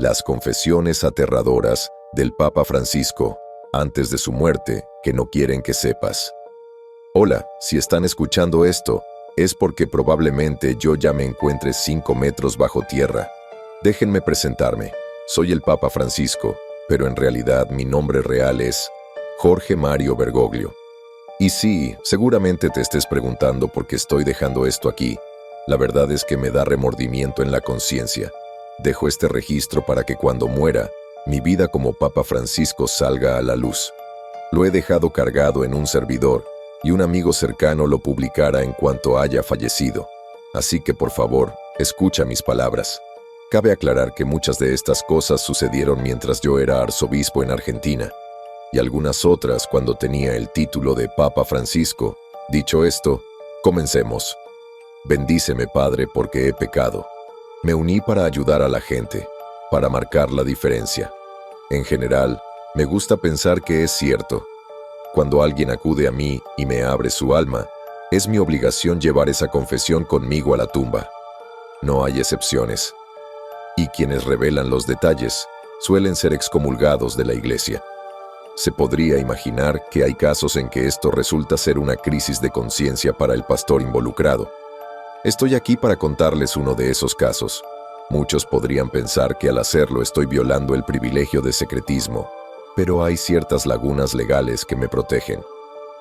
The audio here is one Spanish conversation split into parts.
Las confesiones aterradoras del Papa Francisco antes de su muerte que no quieren que sepas. Hola, si están escuchando esto, es porque probablemente yo ya me encuentre 5 metros bajo tierra. Déjenme presentarme. Soy el Papa Francisco, pero en realidad mi nombre real es Jorge Mario Bergoglio. Y sí, seguramente te estés preguntando por qué estoy dejando esto aquí. La verdad es que me da remordimiento en la conciencia. Dejo este registro para que cuando muera, mi vida como Papa Francisco salga a la luz. Lo he dejado cargado en un servidor y un amigo cercano lo publicará en cuanto haya fallecido. Así que por favor, escucha mis palabras. Cabe aclarar que muchas de estas cosas sucedieron mientras yo era arzobispo en Argentina, y algunas otras cuando tenía el título de Papa Francisco. Dicho esto, comencemos. Bendíceme, Padre, porque he pecado. Me uní para ayudar a la gente, para marcar la diferencia. En general, me gusta pensar que es cierto. Cuando alguien acude a mí y me abre su alma, es mi obligación llevar esa confesión conmigo a la tumba. No hay excepciones. Y quienes revelan los detalles suelen ser excomulgados de la Iglesia. Se podría imaginar que hay casos en que esto resulta ser una crisis de conciencia para el pastor involucrado. Estoy aquí para contarles uno de esos casos. Muchos podrían pensar que al hacerlo estoy violando el privilegio de secretismo, pero hay ciertas lagunas legales que me protegen.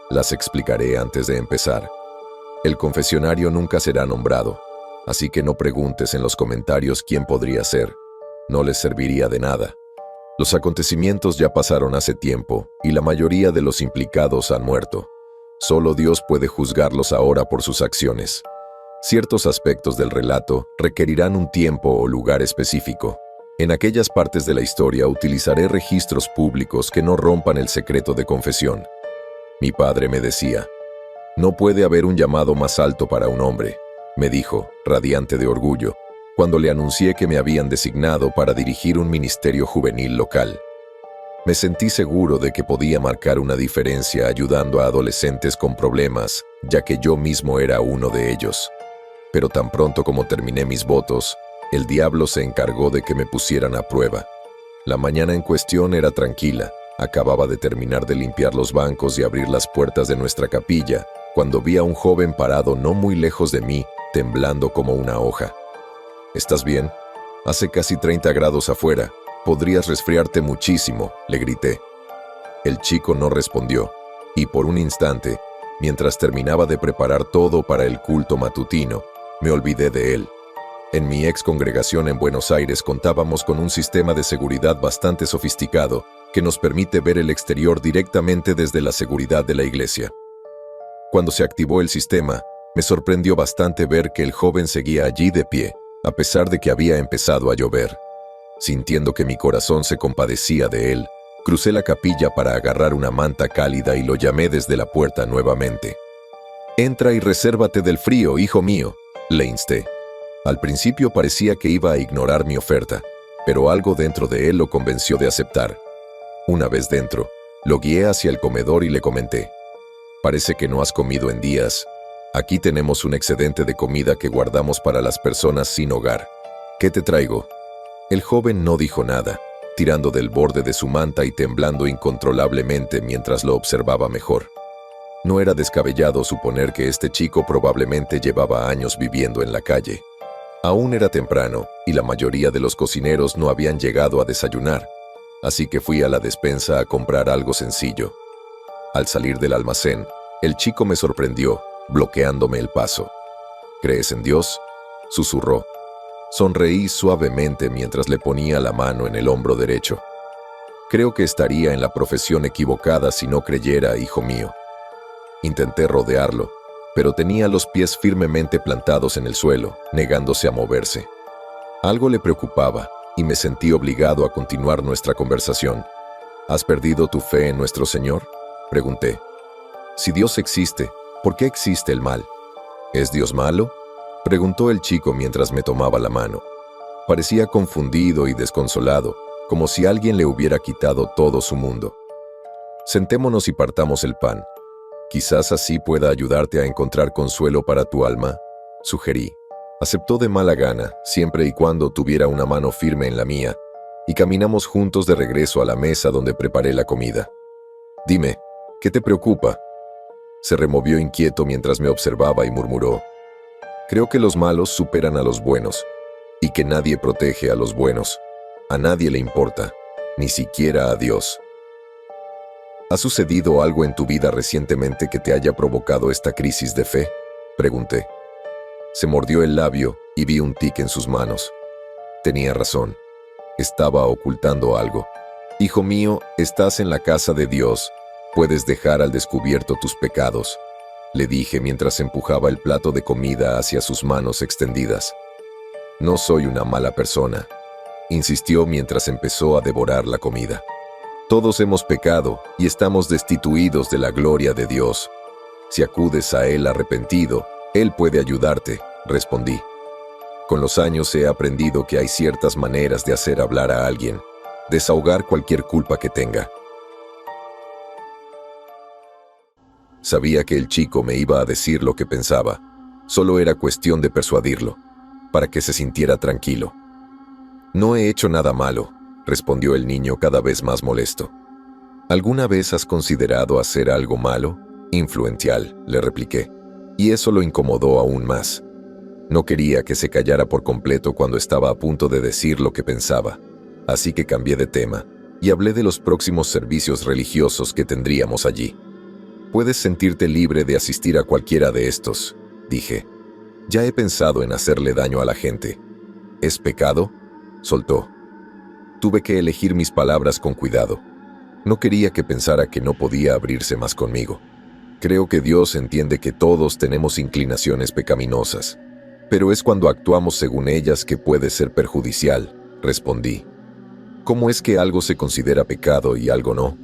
Las explicaré antes de empezar. El confesionario nunca será nombrado, así que no preguntes en los comentarios quién podría ser. No les serviría de nada. Los acontecimientos ya pasaron hace tiempo y la mayoría de los implicados han muerto. Solo Dios puede juzgarlos ahora por sus acciones. Ciertos aspectos del relato requerirán un tiempo o lugar específico. En aquellas partes de la historia utilizaré registros públicos que no rompan el secreto de confesión. Mi padre me decía, «No puede haber un llamado más alto para un hombre», me dijo, radiante de orgullo, cuando le anuncié que me habían designado para dirigir un ministerio juvenil local. Me sentí seguro de que podía marcar una diferencia ayudando a adolescentes con problemas, ya que yo mismo era uno de ellos. Pero tan pronto como terminé mis votos, el diablo se encargó de que me pusieran a prueba. La mañana en cuestión era tranquila. Acababa de terminar de limpiar los bancos y abrir las puertas de nuestra capilla, cuando vi a un joven parado no muy lejos de mí, temblando como una hoja. «¿Estás bien? Hace casi 30 grados afuera. Podrías resfriarte muchísimo», le grité. El chico no respondió, y por un instante, mientras terminaba de preparar todo para el culto matutino, me olvidé de él. En mi ex congregación en Buenos Aires contábamos con un sistema de seguridad bastante sofisticado que nos permite ver el exterior directamente desde la seguridad de la iglesia. Cuando se activó el sistema, me sorprendió bastante ver que el joven seguía allí de pie, a pesar de que había empezado a llover. Sintiendo que mi corazón se compadecía de él, crucé la capilla para agarrar una manta cálida y lo llamé desde la puerta nuevamente. «Entra y resérvate del frío, hijo mío», le insté. Al principio parecía que iba a ignorar mi oferta, pero algo dentro de él lo convenció de aceptar. Una vez dentro, lo guié hacia el comedor y le comenté, «Parece que no has comido en días. Aquí tenemos un excedente de comida que guardamos para las personas sin hogar. ¿Qué te traigo?» El joven no dijo nada, tirando del borde de su manta y temblando incontrolablemente mientras lo observaba mejor. No era descabellado suponer que este chico probablemente llevaba años viviendo en la calle. Aún era temprano y la mayoría de los cocineros no habían llegado a desayunar, así que fui a la despensa a comprar algo sencillo. Al salir del almacén, el chico me sorprendió, bloqueándome el paso. «¿Crees en Dios?», susurró. Sonreí suavemente mientras le ponía la mano en el hombro derecho. «Creo que estaría en la profesión equivocada si no creyera, hijo mío». Intenté rodearlo, pero tenía los pies firmemente plantados en el suelo, negándose a moverse. Algo le preocupaba y me sentí obligado a continuar nuestra conversación. «¿Has perdido tu fe en nuestro Señor?», pregunté. «Si Dios existe, ¿por qué existe el mal?» «¿Es Dios malo?», preguntó el chico mientras me tomaba la mano. Parecía confundido y desconsolado, como si alguien le hubiera quitado todo su mundo. «Sentémonos y partamos el pan. Quizás así pueda ayudarte a encontrar consuelo para tu alma», sugerí. Aceptó de mala gana, siempre y cuando tuviera una mano firme en la mía, y caminamos juntos de regreso a la mesa donde preparé la comida. Dime, ¿qué te preocupa? Se removió inquieto mientras me observaba y murmuró: creo que los malos superan a los buenos, y que nadie protege a los buenos. A nadie le importa, ni siquiera a Dios. ¿Ha sucedido algo en tu vida recientemente que te haya provocado esta crisis de fe?, pregunté. Se mordió el labio y vi un tic en sus manos. Tenía razón. Estaba ocultando algo. Hijo mío, estás en la casa de Dios. Puedes dejar al descubierto tus pecados, le dije mientras empujaba el plato de comida hacia sus manos extendidas. No soy una mala persona, insistió mientras empezó a devorar la comida. Todos hemos pecado y estamos destituidos de la gloria de Dios. Si acudes a Él arrepentido, Él puede ayudarte, respondí. Con los años he aprendido que hay ciertas maneras de hacer hablar a alguien, desahogar cualquier culpa que tenga. Sabía que el chico me iba a decir lo que pensaba. Solo era cuestión de persuadirlo, para que se sintiera tranquilo. No he hecho nada malo, respondió el niño cada vez más molesto. ¿Alguna vez has considerado hacer algo malo? Influencial, le repliqué, y eso lo incomodó aún más. No quería que se callara por completo cuando estaba a punto de decir lo que pensaba, así que cambié de tema y hablé de los próximos servicios religiosos que tendríamos allí. Puedes sentirte libre de asistir a cualquiera de estos, dije. Ya he pensado en hacerle daño a la gente. ¿Es pecado?, soltó. Tuve que elegir mis palabras con cuidado. No quería que pensara que no podía abrirse más conmigo. Creo que Dios entiende que todos tenemos inclinaciones pecaminosas, pero es cuando actuamos según ellas que puede ser perjudicial, respondí. ¿Cómo es que algo se considera pecado y algo no?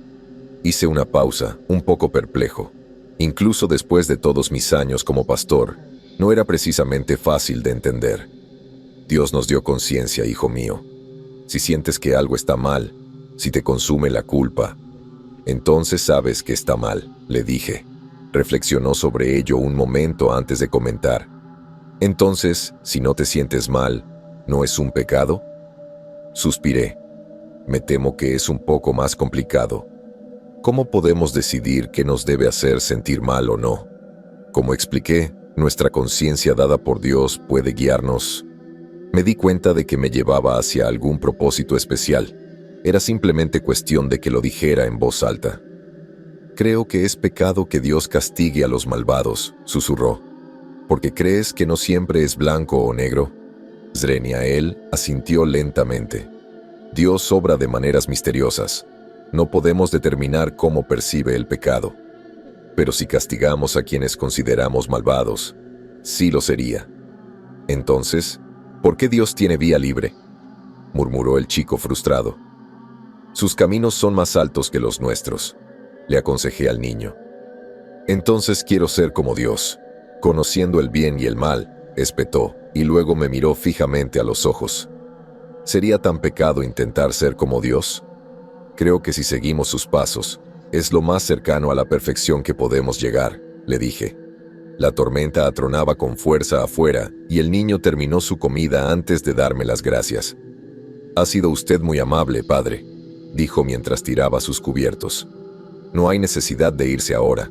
Hice una pausa, un poco perplejo. Incluso después de todos mis años como pastor, no era precisamente fácil de entender. Dios nos dio conciencia, hijo mío. Si sientes que algo está mal, si te consume la culpa, entonces sabes que está mal, le dije. Reflexionó sobre ello un momento antes de comentar. Entonces, si no te sientes mal, ¿no es un pecado? Suspiré. Me temo que es un poco más complicado. ¿Cómo podemos decidir qué nos debe hacer sentir mal o no? Como expliqué, nuestra conciencia dada por Dios puede guiarnos. Me di cuenta de que me llevaba hacia algún propósito especial. Era simplemente cuestión de que lo dijera en voz alta. Creo que es pecado que Dios castigue a los malvados, susurró. ¿Porque crees que no siempre es blanco o negro? Zreniael asintió lentamente. Dios obra de maneras misteriosas. No podemos determinar cómo percibe el pecado. Pero si castigamos a quienes consideramos malvados, sí lo sería. Entonces, ¿por qué Dios tiene vía libre?, murmuró el chico frustrado. Sus caminos son más altos que los nuestros, le aconsejé al niño. Entonces quiero ser como Dios, conociendo el bien y el mal, espetó, y luego me miró fijamente a los ojos. ¿Sería tan pecado intentar ser como Dios? Creo que si seguimos sus pasos, es lo más cercano a la perfección que podemos llegar, le dije. La tormenta atronaba con fuerza afuera y el niño terminó su comida antes de darme las gracias. Ha sido usted muy amable, padre, dijo mientras tiraba sus cubiertos. No hay necesidad de irse ahora.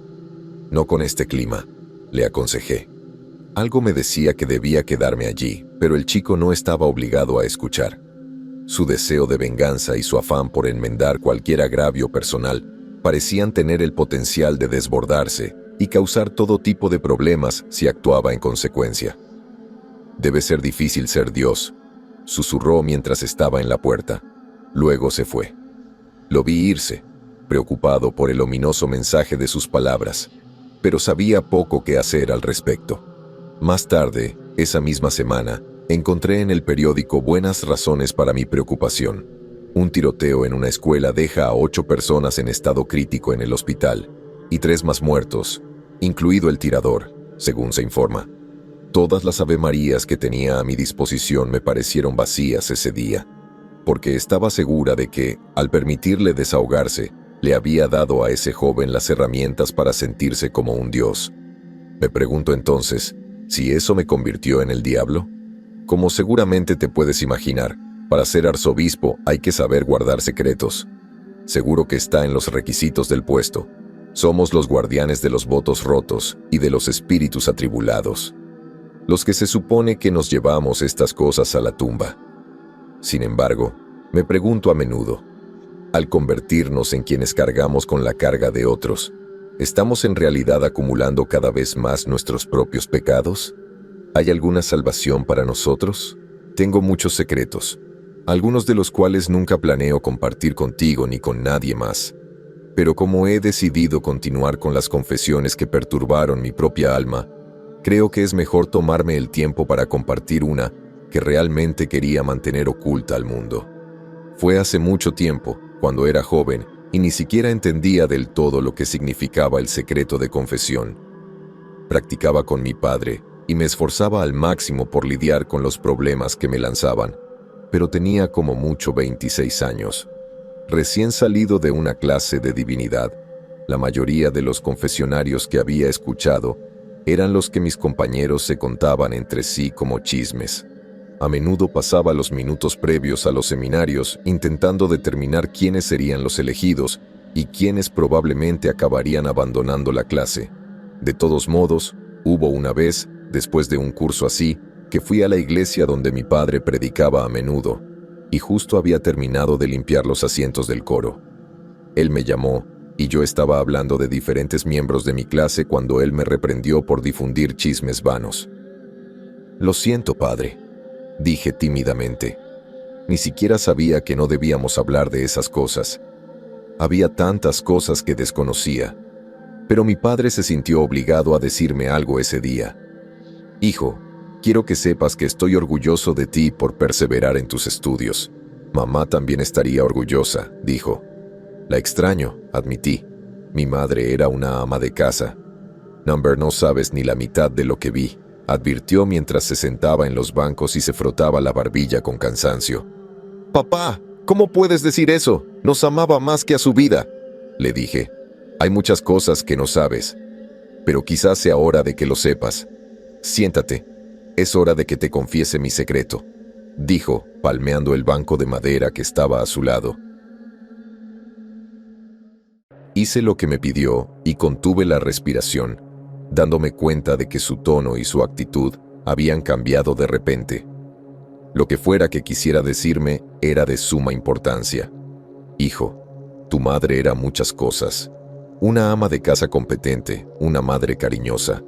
No con este clima, le aconsejé. Algo me decía que debía quedarme allí, pero el chico no estaba obligado a escuchar. Su deseo de venganza y su afán por enmendar cualquier agravio personal parecían tener el potencial de desbordarse y causar todo tipo de problemas si actuaba en consecuencia. Debe ser difícil ser Dios, susurró mientras estaba en la puerta. Luego se fue. Lo vi irse, preocupado por el ominoso mensaje de sus palabras, pero sabía poco qué hacer al respecto. Más tarde, esa misma semana, encontré en el periódico buenas razones para mi preocupación. Un tiroteo en una escuela deja a 8 personas en estado crítico en el hospital y 3 más muertos, incluido el tirador, según se informa. Todas las avemarías que tenía a mi disposición me parecieron vacías ese día, porque estaba segura de que, al permitirle desahogarse, le había dado a ese joven las herramientas para sentirse como un dios. Me pregunto entonces, ¿si eso me convirtió en el diablo? Como seguramente te puedes imaginar, Para ser arzobispo hay que saber guardar secretos. Seguro que está en los requisitos del puesto. Somos los guardianes de los votos rotos y de los espíritus atribulados, los que se supone que nos llevamos estas cosas a la tumba. Sin embargo, me pregunto a menudo, al convertirnos en quienes cargamos con la carga de otros, ¿estamos en realidad acumulando cada vez más nuestros propios pecados? ¿Hay alguna salvación para nosotros? Tengo muchos secretos, algunos de los cuales nunca planeo compartir contigo ni con nadie más. Pero como he decidido continuar con las confesiones que perturbaron mi propia alma, creo que es mejor tomarme el tiempo para compartir una que realmente quería mantener oculta al mundo. Fue hace mucho tiempo, cuando era joven, y ni siquiera entendía del todo lo que significaba el secreto de confesión. Practicaba con mi padre y me esforzaba al máximo por lidiar con los problemas que me lanzaban, pero tenía como mucho 26 años. Recién salido de una clase de divinidad, la mayoría de los confesionarios que había escuchado eran los que mis compañeros se contaban entre sí como chismes. A menudo pasaba los minutos previos a los seminarios intentando determinar quiénes serían los elegidos y quiénes probablemente acabarían abandonando la clase. De todos modos, hubo una vez, después de un curso así, que fui a la iglesia donde mi padre predicaba a menudo, y justo había terminado de limpiar los asientos del coro. Él me llamó, y yo estaba hablando de diferentes miembros de mi clase cuando él me reprendió por difundir chismes vanos. «Lo siento, padre», dije tímidamente. Ni siquiera sabía que no debíamos hablar de esas cosas. Había tantas cosas que desconocía. Pero mi padre se sintió obligado a decirme algo ese día. «Hijo, quiero que sepas que estoy orgulloso de ti por perseverar en tus estudios. Mamá también estaría orgullosa», dijo. «La extraño», admití. Mi madre era una ama de casa. «No sabes ni la mitad de lo que vi», advirtió mientras se sentaba en los bancos y se frotaba la barbilla con cansancio. «Papá, ¿cómo puedes decir eso? Nos amaba más que a su vida», le dije. «Hay muchas cosas que no sabes, pero quizás sea hora de que lo sepas. Siéntate. Es hora de que te confiese mi secreto», dijo, palmeando el banco de madera que estaba a su lado. Hice lo que me pidió y contuve la respiración, dándome cuenta de que su tono y su actitud habían cambiado de repente. Lo que fuera que quisiera decirme era de suma importancia. «Hijo, tu madre era muchas cosas. Una ama de casa competente, una madre cariñosa.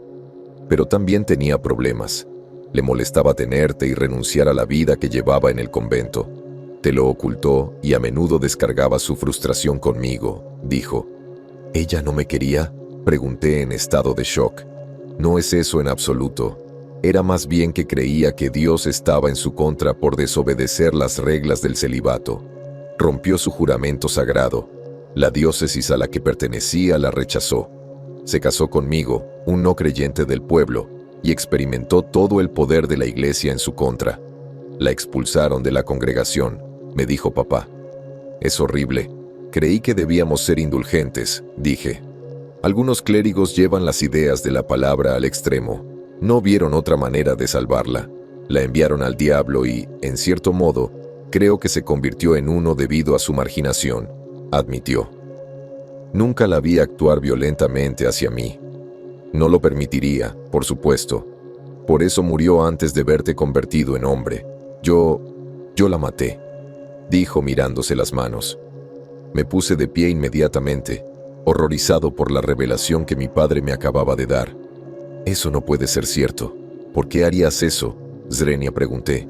Pero también tenía problemas. Le molestaba tenerte y renunciar a la vida que llevaba en el convento. Te lo ocultó y a menudo descargaba su frustración conmigo», dijo. «¿Ella no me quería?», pregunté en estado de shock. «No es eso en absoluto. Era más bien que creía que Dios estaba en su contra por desobedecer las reglas del celibato. Rompió su juramento sagrado. La diócesis a la que pertenecía la rechazó. Se casó conmigo, un no creyente del pueblo, y experimentó todo el poder de la iglesia en su contra. La expulsaron de la congregación», me dijo papá. «Es horrible. Creí que debíamos ser indulgentes», dije. «Algunos clérigos llevan las ideas de la palabra al extremo. No vieron otra manera de salvarla. La enviaron al diablo y, en cierto modo, creo que se convirtió en uno debido a su marginación», admitió. «Nunca la vi actuar violentamente hacia mí. No lo permitiría, por supuesto. Por eso murió antes de verte convertido en hombre. Yo la maté», dijo mirándose las manos. Me puse de pie inmediatamente, horrorizado por la revelación que mi padre me acababa de dar. «Eso no puede ser cierto. ¿Por qué harías eso?», Zrenia, pregunté.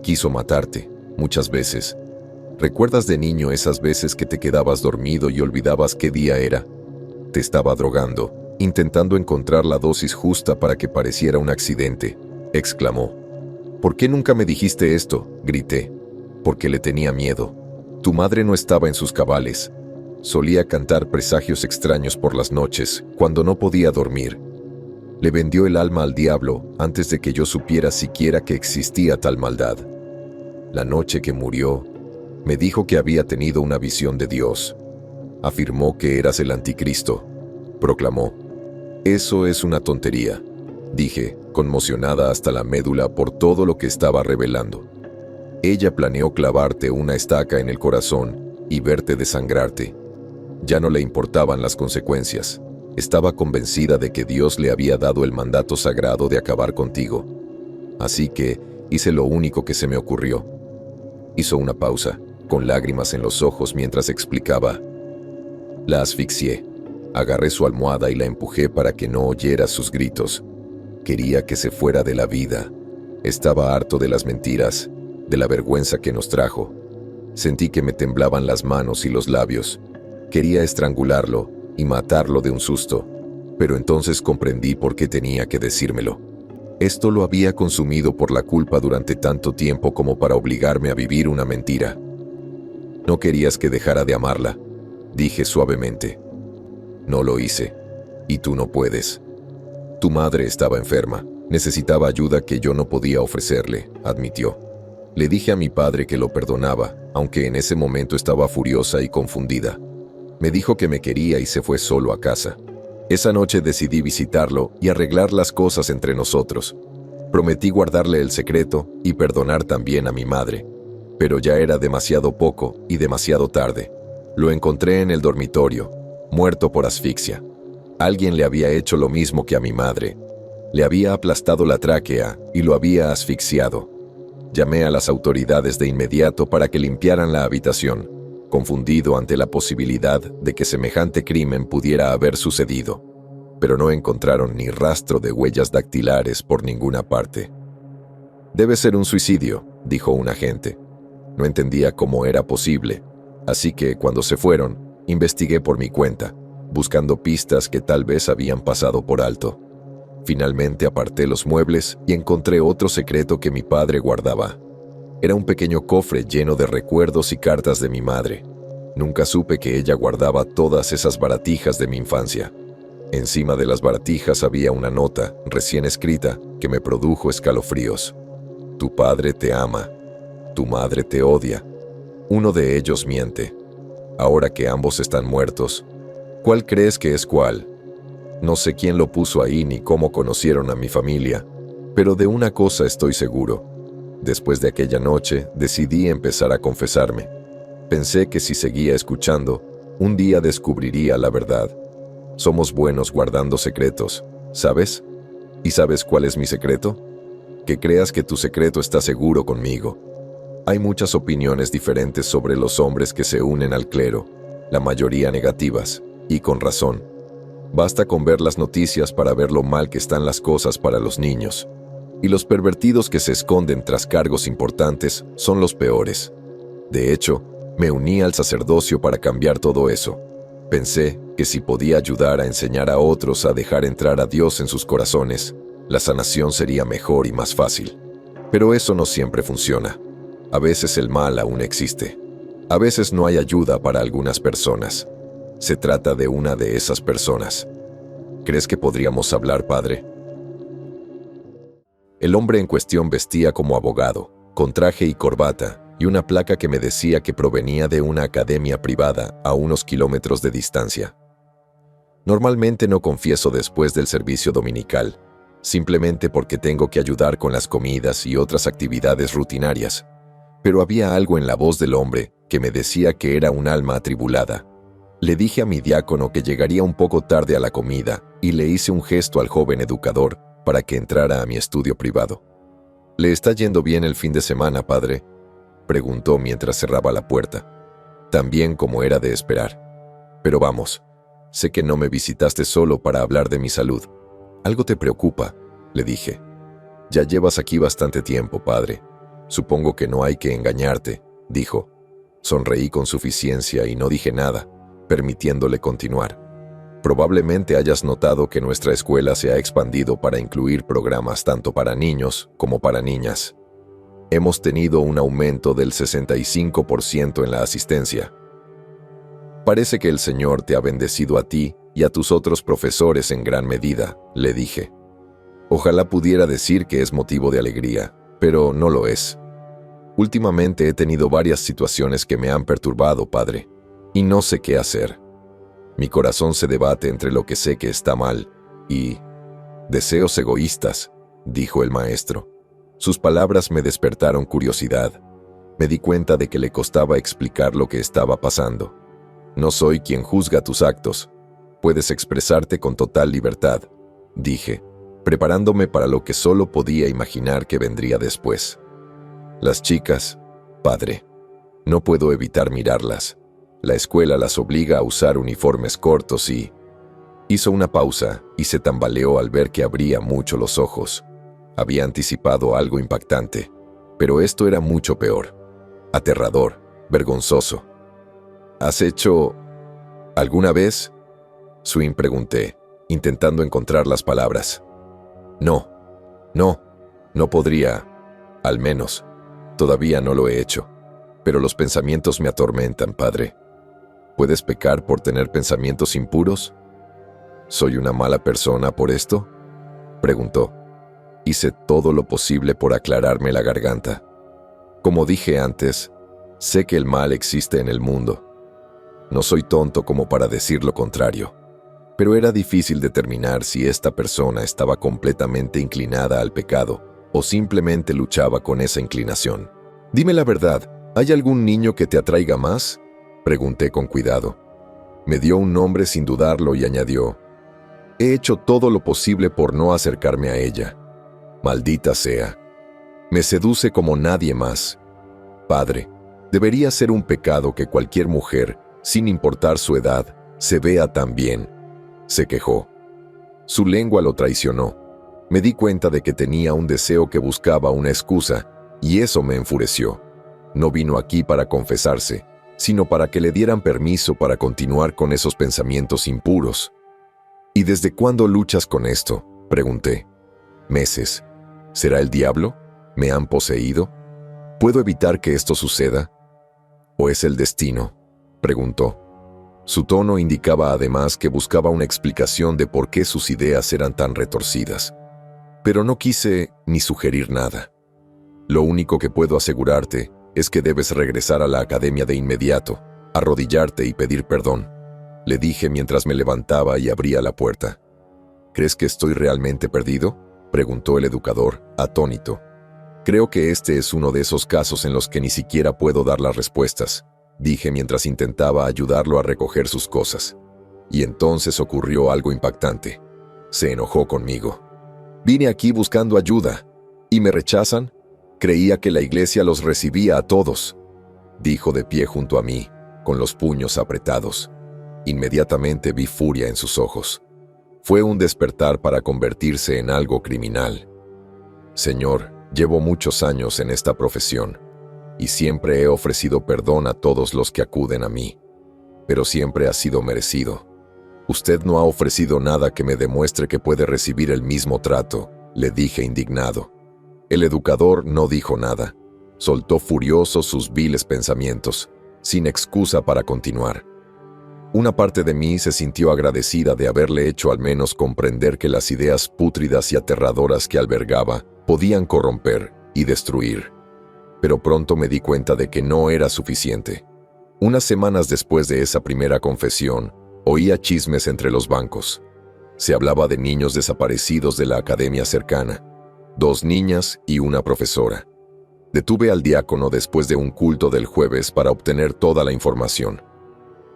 «Quiso matarte, muchas veces. ¿Recuerdas de niño esas veces que te quedabas dormido y olvidabas qué día era? Te estaba drogando, intentando encontrar la dosis justa para que pareciera un accidente», exclamó. «¿Por qué nunca me dijiste esto?», grité. «Porque le tenía miedo. Tu madre no estaba en sus cabales. Solía cantar presagios extraños por las noches, cuando no podía dormir. Le vendió el alma al diablo antes de que yo supiera siquiera que existía tal maldad. La noche que murió, me dijo que había tenido una visión de Dios. Afirmó que eras el anticristo», proclamó. «Eso es una tontería», dije, conmocionada hasta la médula por todo lo que estaba revelando. Ella planeó clavarte una estaca en el corazón y verte desangrarte. Ya no le importaban las consecuencias. Estaba convencida de que Dios le había dado el mandato sagrado de acabar contigo. Así que hice lo único que se me ocurrió. Hizo una pausa, con lágrimas en los ojos mientras explicaba. La asfixié. Agarré su almohada y la empujé para que no oyera sus gritos. Quería que se fuera de la vida. Estaba harto de las mentiras, de la vergüenza que nos trajo. Sentí que me temblaban las manos y los labios. Quería estrangularlo y matarlo de un susto, pero entonces comprendí por qué tenía que decírmelo. Esto lo había consumido por la culpa durante tanto tiempo como para obligarme a vivir una mentira. No querías que dejara de amarla, dije suavemente. No lo hice, y tú no puedes. Tu madre estaba enferma, necesitaba ayuda que yo no podía ofrecerle, admitió. Le dije a mi padre que lo perdonaba, aunque en ese momento estaba furiosa y confundida. Me dijo que me quería y se fue solo a casa. Esa noche decidí visitarlo y arreglar las cosas entre nosotros. Prometí guardarle el secreto y perdonar también a mi madre. Pero ya era demasiado poco y demasiado tarde. Lo encontré en el dormitorio, muerto por asfixia. Alguien le había hecho lo mismo que a mi madre. Le había aplastado la tráquea y lo había asfixiado. Llamé a las autoridades de inmediato para que limpiaran la habitación, confundido ante la posibilidad de que semejante crimen pudiera haber sucedido. Pero no encontraron ni rastro de huellas dactilares por ninguna parte. Debe ser un suicidio, dijo un agente. No entendía cómo era posible, así que cuando se fueron, investigué por mi cuenta, buscando pistas que tal vez habían pasado por alto. Finalmente aparté los muebles y encontré otro secreto que mi padre guardaba. Era un pequeño cofre lleno de recuerdos y cartas de mi madre. Nunca supe que ella guardaba todas esas baratijas de mi infancia. Encima de las baratijas había una nota, recién escrita, que me produjo escalofríos. Tu padre te ama. Tu madre te odia. Uno de ellos miente. Ahora que ambos están muertos, ¿cuál crees que es cuál? No sé quién lo puso ahí ni cómo conocieron a mi familia, pero de una cosa estoy seguro. Después de aquella noche, decidí empezar a confesarme. Pensé que si seguía escuchando, un día descubriría la verdad. Somos buenos guardando secretos, ¿sabes? ¿Y sabes cuál es mi secreto? Que creas que tu secreto está seguro conmigo. Hay muchas opiniones diferentes sobre los hombres que se unen al clero, la mayoría negativas, y con razón. Basta con ver las noticias para ver lo mal que están las cosas para los niños. Y los pervertidos que se esconden tras cargos importantes son los peores. De hecho, me uní al sacerdocio para cambiar todo eso. Pensé que si podía ayudar a enseñar a otros a dejar entrar a Dios en sus corazones, la sanación sería mejor y más fácil. Pero eso no siempre funciona. A veces el mal aún existe. A veces no hay ayuda para algunas personas. Se trata de una de esas personas. ¿Crees que podríamos hablar, padre? El hombre en cuestión vestía como abogado, con traje y corbata, y una placa que me decía que provenía de una academia privada a unos kilómetros de distancia. Normalmente no confieso después del servicio dominical, simplemente porque tengo que ayudar con las comidas y otras actividades rutinarias. Pero había algo en la voz del hombre que me decía que era un alma atribulada. Le dije a mi diácono que llegaría un poco tarde a la comida y le hice un gesto al joven educador para que entrara a mi estudio privado. ¿Le está yendo bien el fin de semana, padre?, preguntó mientras cerraba la puerta, tan bien como era de esperar. Pero vamos, sé que no me visitaste solo para hablar de mi salud. Algo te preocupa, le dije. Ya llevas aquí bastante tiempo, padre. Supongo que no hay que engañarte, dijo. Sonreí con suficiencia y no dije nada, permitiéndole continuar. Probablemente hayas notado que nuestra escuela se ha expandido para incluir programas tanto para niños como para niñas. Hemos tenido un aumento del 65% en la asistencia. Parece que el Señor te ha bendecido a ti y a tus otros profesores en gran medida, le dije. Ojalá pudiera decir que es motivo de alegría, pero no lo es. Últimamente he tenido varias situaciones que me han perturbado, padre, y no sé qué hacer. Mi corazón se debate entre lo que sé que está mal y deseos egoístas, dijo el maestro. Sus palabras me despertaron curiosidad. Me di cuenta de que le costaba explicar lo que estaba pasando. No soy quien juzga tus actos. Puedes expresarte con total libertad, dije, preparándome para lo que solo podía imaginar que vendría después. Las chicas, padre, no puedo evitar mirarlas. La escuela las obliga a usar uniformes cortos y... Hizo una pausa y se tambaleó al ver que abría mucho los ojos. Había anticipado algo impactante, pero esto era mucho peor. Aterrador, vergonzoso. ¿Has hecho alguna vez? Swin pregunté, intentando encontrar las palabras. No podría, al menos. Todavía no lo he hecho, pero los pensamientos me atormentan, padre. ¿Puedes pecar por tener pensamientos impuros? ¿Soy una mala persona por esto? Preguntó. Hice todo lo posible por aclararme la garganta. Como dije antes, sé que el mal existe en el mundo. No soy tonto como para decir lo contrario, pero era difícil determinar si esta persona estaba completamente inclinada al pecado o simplemente luchaba con esa inclinación. Dime la verdad, ¿hay algún niño que te atraiga más? Pregunté con cuidado. Me dio un nombre sin dudarlo y añadió, he hecho todo lo posible por no acercarme a ella. Maldita sea. Me seduce como nadie más. Padre, debería ser un pecado que cualquier mujer, sin importar su edad, se vea tan bien, se quejó. Su lengua lo traicionó. Me di cuenta de que tenía un deseo que buscaba una excusa, y eso me enfureció. No vino aquí para confesarse, sino para que le dieran permiso para continuar con esos pensamientos impuros. ¿Y desde cuándo luchas con esto?, pregunté. Meses. ¿Será el diablo? ¿Me han poseído? ¿Puedo evitar que esto suceda? ¿O es el destino?, preguntó. Su tono indicaba además que buscaba una explicación de por qué sus ideas eran tan retorcidas. Pero no quise ni sugerir nada. Lo único que puedo asegurarte es que debes regresar a la academia de inmediato, arrodillarte y pedir perdón, le dije mientras me levantaba y abría la puerta. ¿Crees que estoy realmente perdido?, preguntó el educador, atónito. Creo que este es uno de esos casos en los que ni siquiera puedo dar las respuestas, dije mientras intentaba ayudarlo a recoger sus cosas. Y entonces ocurrió algo impactante. Se enojó conmigo. Vine aquí buscando ayuda. ¿Y me rechazan? Creía que la iglesia los recibía a todos, dijo de pie junto a mí, con los puños apretados. Inmediatamente vi furia en sus ojos. Fue un despertar para convertirse en algo criminal. Señor, llevo muchos años en esta profesión, y siempre he ofrecido perdón a todos los que acuden a mí, pero siempre ha sido merecido. Usted no ha ofrecido nada que me demuestre que puede recibir el mismo trato, le dije indignado. El educador no dijo nada. Soltó furioso sus viles pensamientos, sin excusa para continuar. Una parte de mí se sintió agradecida de haberle hecho al menos comprender que las ideas pútridas y aterradoras que albergaba podían corromper y destruir. Pero pronto me di cuenta de que no era suficiente. Unas semanas después de esa primera confesión, oía chismes entre los bancos. Se hablaba de niños desaparecidos de la academia cercana, 2 niñas y una profesora. Detuve al diácono después de un culto del jueves para obtener toda la información.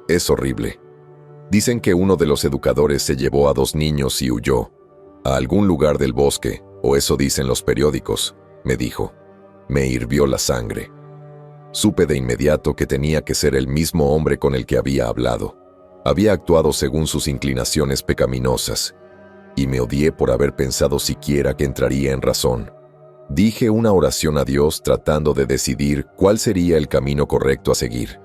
Es horrible. Dicen que uno de los educadores se llevó a 2 niños y huyó a algún lugar del bosque, o eso dicen los periódicos, me dijo. Me hirvió la sangre. Supe de inmediato que tenía que ser el mismo hombre con el que había hablado. Había actuado según sus inclinaciones pecaminosas, y me odié por haber pensado siquiera que entraría en razón. Dije una oración a Dios tratando de decidir cuál sería el camino correcto a seguir.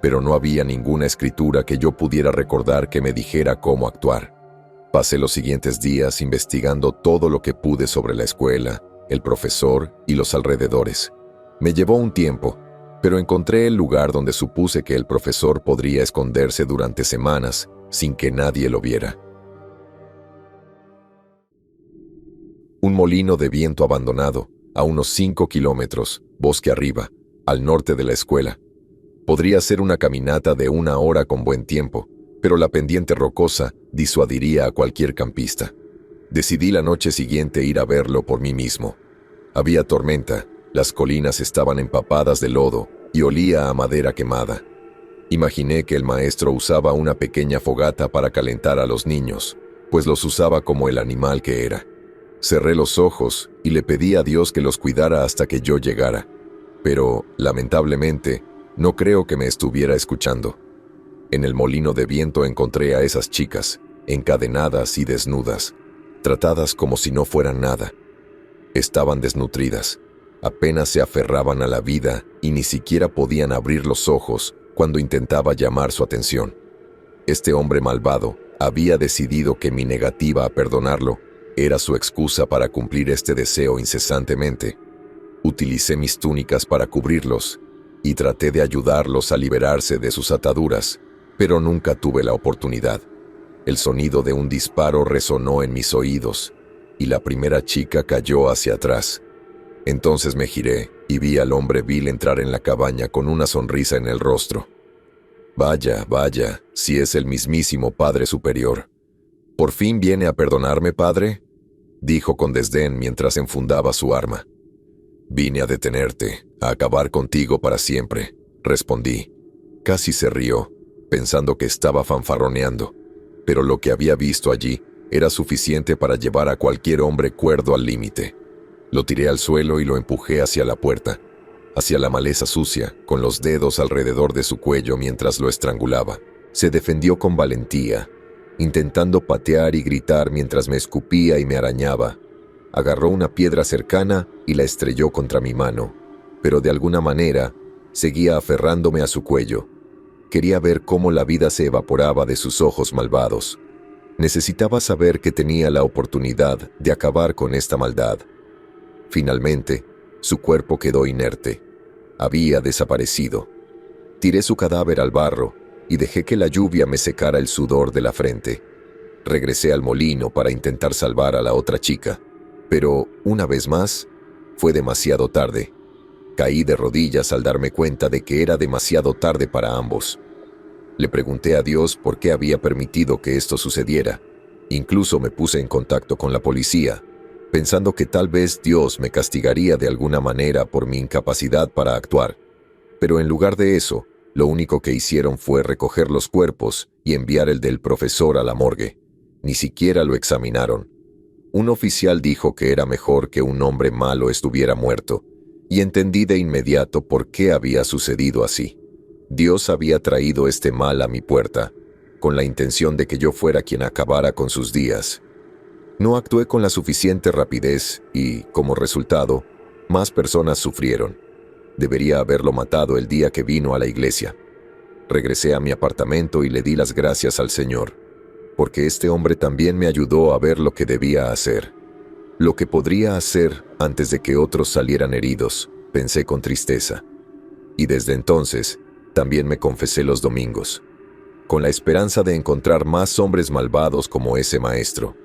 Pero no había ninguna escritura que yo pudiera recordar que me dijera cómo actuar. Pasé los siguientes días investigando todo lo que pude sobre la escuela, el profesor y los alrededores. Me llevó un tiempo, pero encontré el lugar donde supuse que el profesor podría esconderse durante semanas sin que nadie lo viera. Un molino de viento abandonado, a unos 5 kilómetros, bosque arriba, al norte de la escuela. Podría ser una caminata de 1 hora con buen tiempo, pero la pendiente rocosa disuadiría a cualquier campista. Decidí la noche siguiente ir a verlo por mí mismo. Había tormenta, Las colinas estaban empapadas de lodo y olía a madera quemada. Imaginé que el maestro usaba una pequeña fogata para calentar a los niños, pues los usaba como el animal que era. Cerré los ojos y le pedí a Dios que los cuidara hasta que yo llegara. Pero, lamentablemente, no creo que me estuviera escuchando. En el molino de viento encontré a esas chicas, encadenadas y desnudas, tratadas como si no fueran nada. Estaban desnutridas, apenas se aferraban a la vida y ni siquiera podían abrir los ojos cuando intentaba llamar su atención. Este hombre malvado había decidido que mi negativa a perdonarlo era su excusa para cumplir este deseo incesantemente. Utilicé mis túnicas para cubrirlos y traté de ayudarlos a liberarse de sus ataduras, pero nunca tuve la oportunidad. El sonido de un disparo resonó en mis oídos y la primera chica cayó hacia atrás. Entonces me giré y vi al hombre vil entrar en la cabaña con una sonrisa en el rostro. Vaya, vaya, si es el mismísimo Padre Superior. ¿Por fin viene a perdonarme, Padre?, dijo con desdén mientras enfundaba su arma. Vine a detenerte, a acabar contigo para siempre, respondí. Casi se rió, pensando que estaba fanfarroneando, pero lo que había visto allí era suficiente para llevar a cualquier hombre cuerdo al límite. Lo tiré al suelo y lo empujé hacia la puerta, hacia la maleza sucia, con los dedos alrededor de su cuello mientras lo estrangulaba. Se defendió con valentía, intentando patear y gritar mientras me escupía y me arañaba. Agarró una piedra cercana y la estrelló contra mi mano, pero de alguna manera seguía aferrándome a su cuello. Quería ver cómo la vida se evaporaba de sus ojos malvados. Necesitaba saber que tenía la oportunidad de acabar con esta maldad. Finalmente, su cuerpo quedó inerte. Había desaparecido. Tiré su cadáver al barro y dejé que la lluvia me secara el sudor de la frente. Regresé al molino para intentar salvar a la otra chica, pero, una vez más, fue demasiado tarde. Caí de rodillas al darme cuenta de que era demasiado tarde para ambos. Le pregunté a Dios por qué había permitido que esto sucediera. Incluso me puse en contacto con la policía, pensando que tal vez Dios me castigaría de alguna manera por mi incapacidad para actuar. Pero en lugar de eso, lo único que hicieron fue recoger los cuerpos y enviar el del profesor a la morgue. Ni siquiera lo examinaron. Un oficial dijo que era mejor que un hombre malo estuviera muerto, y entendí de inmediato por qué había sucedido así. Dios había traído este mal a mi puerta, con la intención de que yo fuera quien acabara con sus días. No actué con la suficiente rapidez y, como resultado, más personas sufrieron. Debería haberlo matado el día que vino a la iglesia. Regresé a mi apartamento y le di las gracias al Señor, porque este hombre también me ayudó a ver lo que debía hacer. Lo que podría hacer antes de que otros salieran heridos, pensé con tristeza. Y desde entonces, también me confesé los domingos, con la esperanza de encontrar más hombres malvados como ese maestro.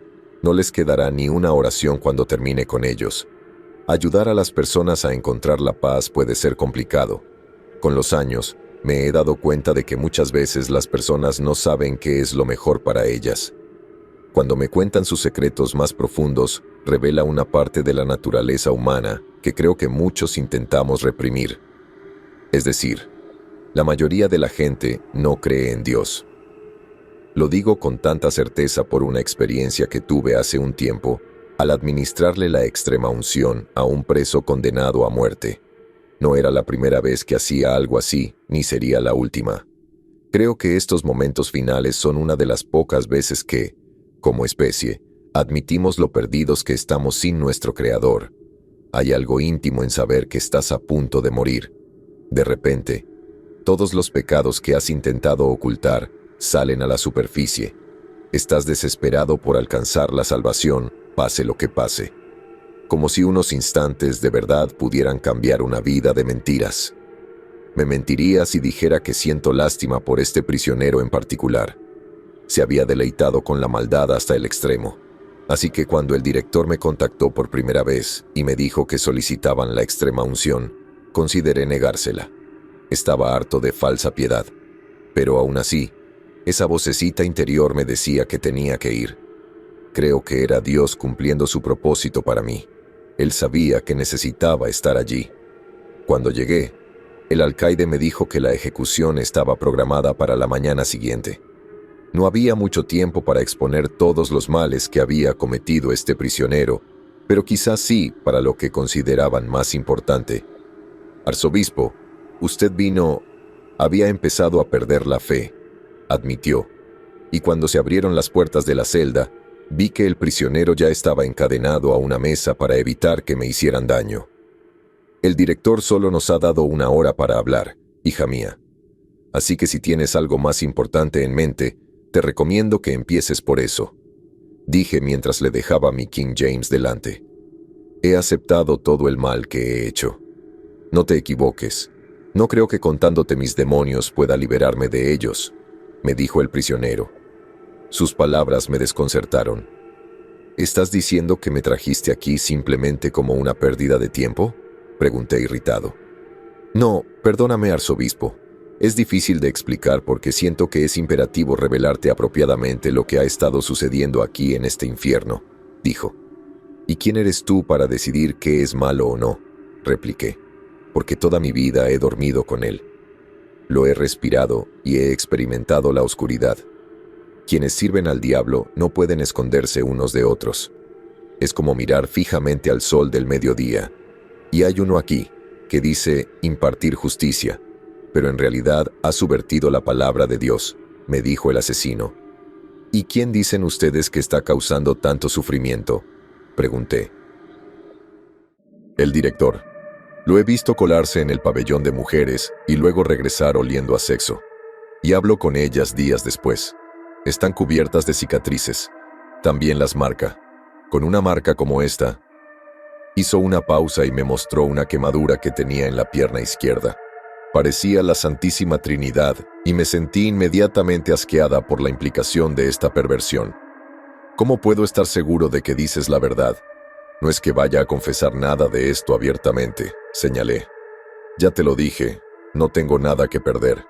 No les quedará ni una oración cuando termine con ellos. Ayudar a las personas a encontrar la paz puede ser complicado. Con los años, me he dado cuenta de que muchas veces las personas no saben qué es lo mejor para ellas. Cuando me cuentan sus secretos más profundos, revela una parte de la naturaleza humana que creo que muchos intentamos reprimir. Es decir, la mayoría de la gente no cree en Dios. Lo digo con tanta certeza por una experiencia que tuve hace un tiempo al administrarle la extrema unción a un preso condenado a muerte. No era la primera vez que hacía algo así, ni sería la última. Creo que estos momentos finales son una de las pocas veces que, como especie, admitimos lo perdidos que estamos sin nuestro Creador. Hay algo íntimo en saber que estás a punto de morir. De repente, todos los pecados que has intentado ocultar salen a la superficie. Estás desesperado por alcanzar la salvación, pase lo que pase. Como si unos instantes de verdad pudieran cambiar una vida de mentiras. Me mentiría si dijera que siento lástima por este prisionero en particular. Se había deleitado con la maldad hasta el extremo. Así que cuando el director me contactó por primera vez y me dijo que solicitaban la extrema unción, consideré negársela. Estaba harto de falsa piedad. Pero aún así, esa vocecita interior me decía que tenía que ir. Creo que era Dios cumpliendo su propósito para mí. Él sabía que necesitaba estar allí. Cuando llegué, el alcaide me dijo que la ejecución estaba programada para la mañana siguiente. No había mucho tiempo para exponer todos los males que había cometido este prisionero, pero quizás sí para lo que consideraban más importante. Arzobispo, usted había empezado a perder la fe, admitió, y cuando se abrieron las puertas de la celda, vi que el prisionero ya estaba encadenado a una mesa para evitar que me hicieran daño. El director solo nos ha dado 1 hora para hablar, hija mía. Así que si tienes algo más importante en mente, te recomiendo que empieces por eso, dije mientras le dejaba mi King James delante. He aceptado todo el mal que he hecho. No te equivoques. No creo que contándote mis demonios pueda liberarme de ellos, me dijo el prisionero. Sus palabras me desconcertaron. ¿Estás diciendo que me trajiste aquí simplemente como una pérdida de tiempo?, pregunté irritado. No, perdóname, arzobispo. Es difícil de explicar porque siento que es imperativo revelarte apropiadamente lo que ha estado sucediendo aquí en este infierno, dijo. ¿Y quién eres tú para decidir qué es malo o no?, repliqué, porque toda mi vida he dormido con él. Lo he respirado y he experimentado la oscuridad. Quienes sirven al diablo no pueden esconderse unos de otros. Es como mirar fijamente al sol del mediodía. Y hay uno aquí que dice impartir justicia, pero en realidad ha subvertido la palabra de Dios, me dijo el asesino. ¿Y quién dicen ustedes que está causando tanto sufrimiento?, pregunté. El director. Lo he visto colarse en el pabellón de mujeres y luego regresar oliendo a sexo. Y hablo con ellas días después. Están cubiertas de cicatrices. También las marca. Con una marca como esta. Hizo una pausa y me mostró una quemadura que tenía en la pierna izquierda. Parecía la Santísima Trinidad y me sentí inmediatamente asqueada por la implicación de esta perversión. ¿Cómo puedo estar seguro de que dices la verdad? No es que vaya a confesar nada de esto abiertamente, señalé. Ya te lo dije, no tengo nada que perder.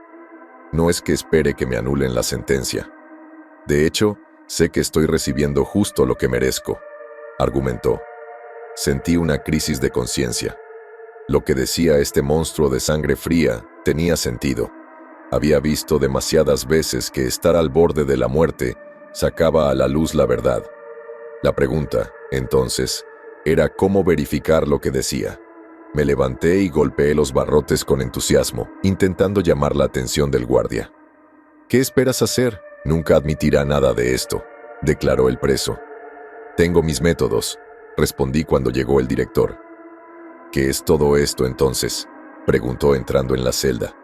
No es que espere que me anulen la sentencia. De hecho, sé que estoy recibiendo justo lo que merezco, argumentó. Sentí una crisis de conciencia. Lo que decía este monstruo de sangre fría tenía sentido. Había visto demasiadas veces que estar al borde de la muerte sacaba a la luz la verdad. La pregunta, entonces, era cómo verificar lo que decía. Me levanté y golpeé los barrotes con entusiasmo, intentando llamar la atención del guardia. ¿Qué esperas hacer? Nunca admitirá nada de esto, declaró el preso. Tengo mis métodos, respondí cuando llegó el director. ¿Qué es todo esto entonces?, preguntó entrando en la celda.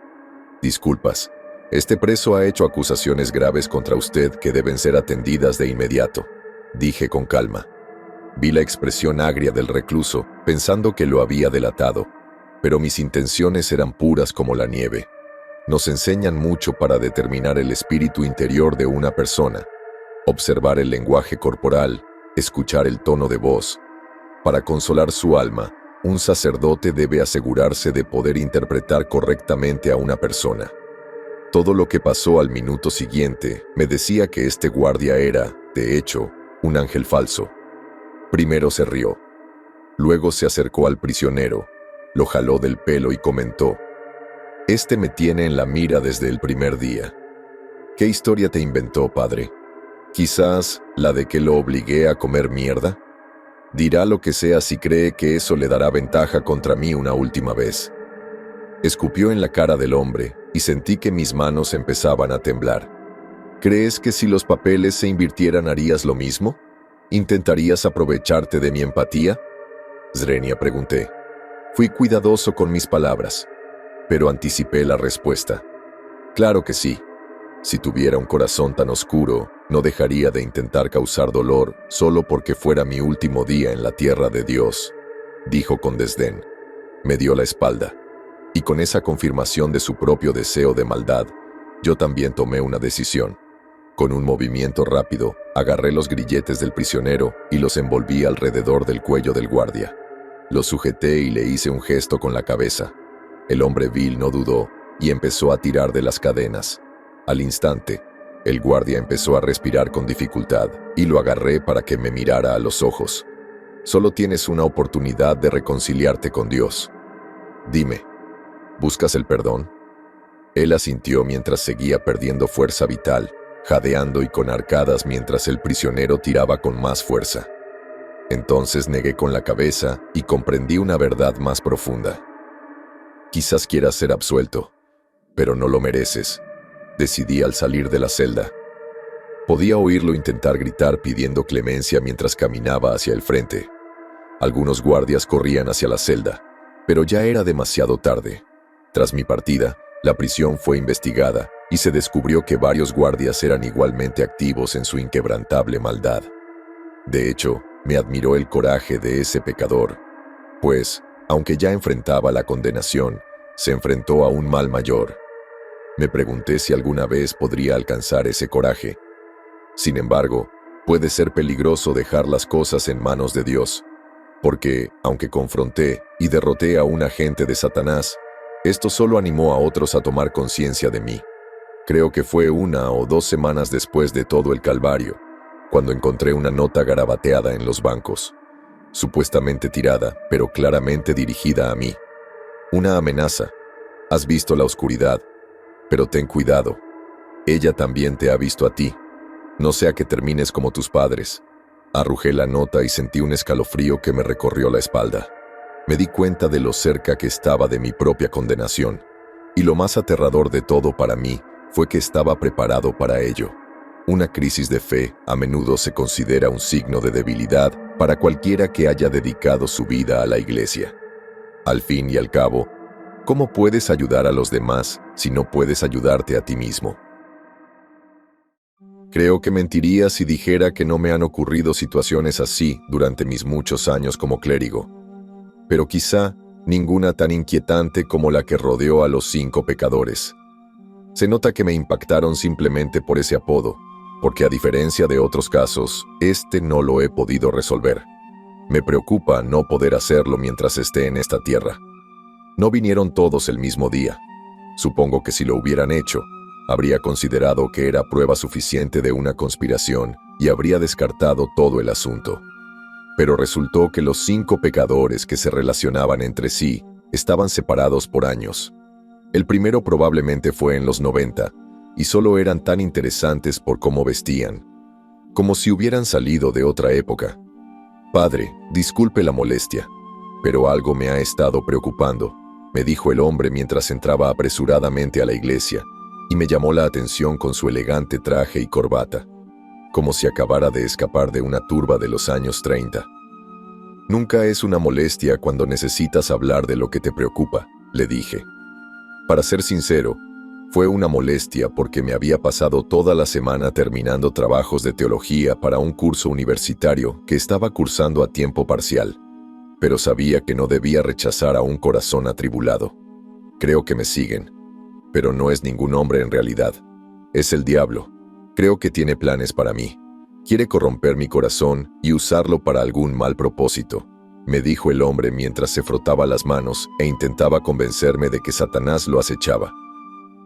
Disculpas, este preso ha hecho acusaciones graves contra usted que deben ser atendidas de inmediato, dije con calma. Vi la expresión agria del recluso, pensando que lo había delatado, pero mis intenciones eran puras como la nieve. Nos enseñan mucho para determinar el espíritu interior de una persona, observar el lenguaje corporal, escuchar el tono de voz. Para consolar su alma, un sacerdote debe asegurarse de poder interpretar correctamente a una persona. Todo lo que pasó al minuto siguiente me decía que este guardia era, de hecho, un ángel falso. Primero se rió. Luego se acercó al prisionero, lo jaló del pelo y comentó: «Este me tiene en la mira desde el primer día». ¿Qué historia te inventó, padre? ¿Quizás la de que lo obligué a comer mierda? Dirá lo que sea si cree que eso le dará ventaja contra mí una última vez. Escupió en la cara del hombre y sentí que mis manos empezaban a temblar. ¿Crees que si los papeles se invirtieran harías lo mismo? ¿Intentarías aprovecharte de mi empatía? Zrenia, pregunté. Fui cuidadoso con mis palabras, pero anticipé la respuesta. Claro que sí. Si tuviera un corazón tan oscuro, no dejaría de intentar causar dolor solo porque fuera mi último día en la tierra de Dios, dijo con desdén. Me dio la espalda, y con esa confirmación de su propio deseo de maldad, yo también tomé una decisión. Con un movimiento rápido, agarré los grilletes del prisionero y los envolví alrededor del cuello del guardia. Lo sujeté y le hice un gesto con la cabeza. El hombre vil no dudó y empezó a tirar de las cadenas. Al instante, el guardia empezó a respirar con dificultad y lo agarré para que me mirara a los ojos. Solo tienes una oportunidad de reconciliarte con Dios. Dime, ¿buscas el perdón? Él asintió mientras seguía perdiendo fuerza vital, jadeando y con arcadas mientras el prisionero tiraba con más fuerza. Entonces negué con la cabeza y comprendí una verdad más profunda. Quizás quieras ser absuelto, pero no lo mereces, decidí al salir de la celda. Podía oírlo intentar gritar pidiendo clemencia mientras caminaba hacia el frente. Algunos guardias corrían hacia la celda, pero ya era demasiado tarde. Tras mi partida, la prisión fue investigada y se descubrió que varios guardias eran igualmente activos en su inquebrantable maldad. De hecho, me admiró el coraje de ese pecador, pues, aunque ya enfrentaba la condenación, se enfrentó a un mal mayor. Me pregunté si alguna vez podría alcanzar ese coraje. Sin embargo, puede ser peligroso dejar las cosas en manos de Dios, porque, aunque confronté y derroté a un agente de Satanás, esto solo animó a otros a tomar conciencia de mí. Creo que fue 1 o 2 semanas después de todo el calvario, cuando encontré una nota garabateada en los bancos, supuestamente tirada, pero claramente dirigida a mí. Una amenaza. Has visto la oscuridad, pero ten cuidado. Ella también te ha visto a ti. No sea que termines como tus padres. Arrujé la nota y sentí un escalofrío que me recorrió la espalda. Me di cuenta de lo cerca que estaba de mi propia condenación, y lo más aterrador de todo para mí fue que estaba preparado para ello. Una crisis de fe a menudo se considera un signo de debilidad para cualquiera que haya dedicado su vida a la iglesia. Al fin y al cabo, ¿cómo puedes ayudar a los demás si no puedes ayudarte a ti mismo? Creo que mentiría si dijera que no me han ocurrido situaciones así durante mis muchos años como clérigo, pero quizá ninguna tan inquietante como la que rodeó a los 5 pecadores. Se nota que me impactaron simplemente por ese apodo, porque a diferencia de otros casos, este no lo he podido resolver. Me preocupa no poder hacerlo mientras esté en esta tierra. No vinieron todos el mismo día. Supongo que si lo hubieran hecho, habría considerado que era prueba suficiente de una conspiración y habría descartado todo el asunto. Pero resultó que los 5 pecadores que se relacionaban entre sí estaban separados por años. El primero probablemente fue en los 90, y solo eran tan interesantes por cómo vestían, como si hubieran salido de otra época. Padre, disculpe la molestia, pero algo me ha estado preocupando, me dijo el hombre mientras entraba apresuradamente a la iglesia, y me llamó la atención con su elegante traje y corbata, como si acabara de escapar de una turba de los años 30. Nunca es una molestia cuando necesitas hablar de lo que te preocupa, le dije. Para ser sincero, fue una molestia porque me había pasado toda la semana terminando trabajos de teología para un curso universitario que estaba cursando a tiempo parcial, pero sabía que no debía rechazar a un corazón atribulado. Creo que me siguen, pero no es ningún hombre en realidad. Es el diablo. Creo que tiene planes para mí. Quiere corromper mi corazón y usarlo para algún mal propósito, me dijo el hombre mientras se frotaba las manos e intentaba convencerme de que Satanás lo acechaba.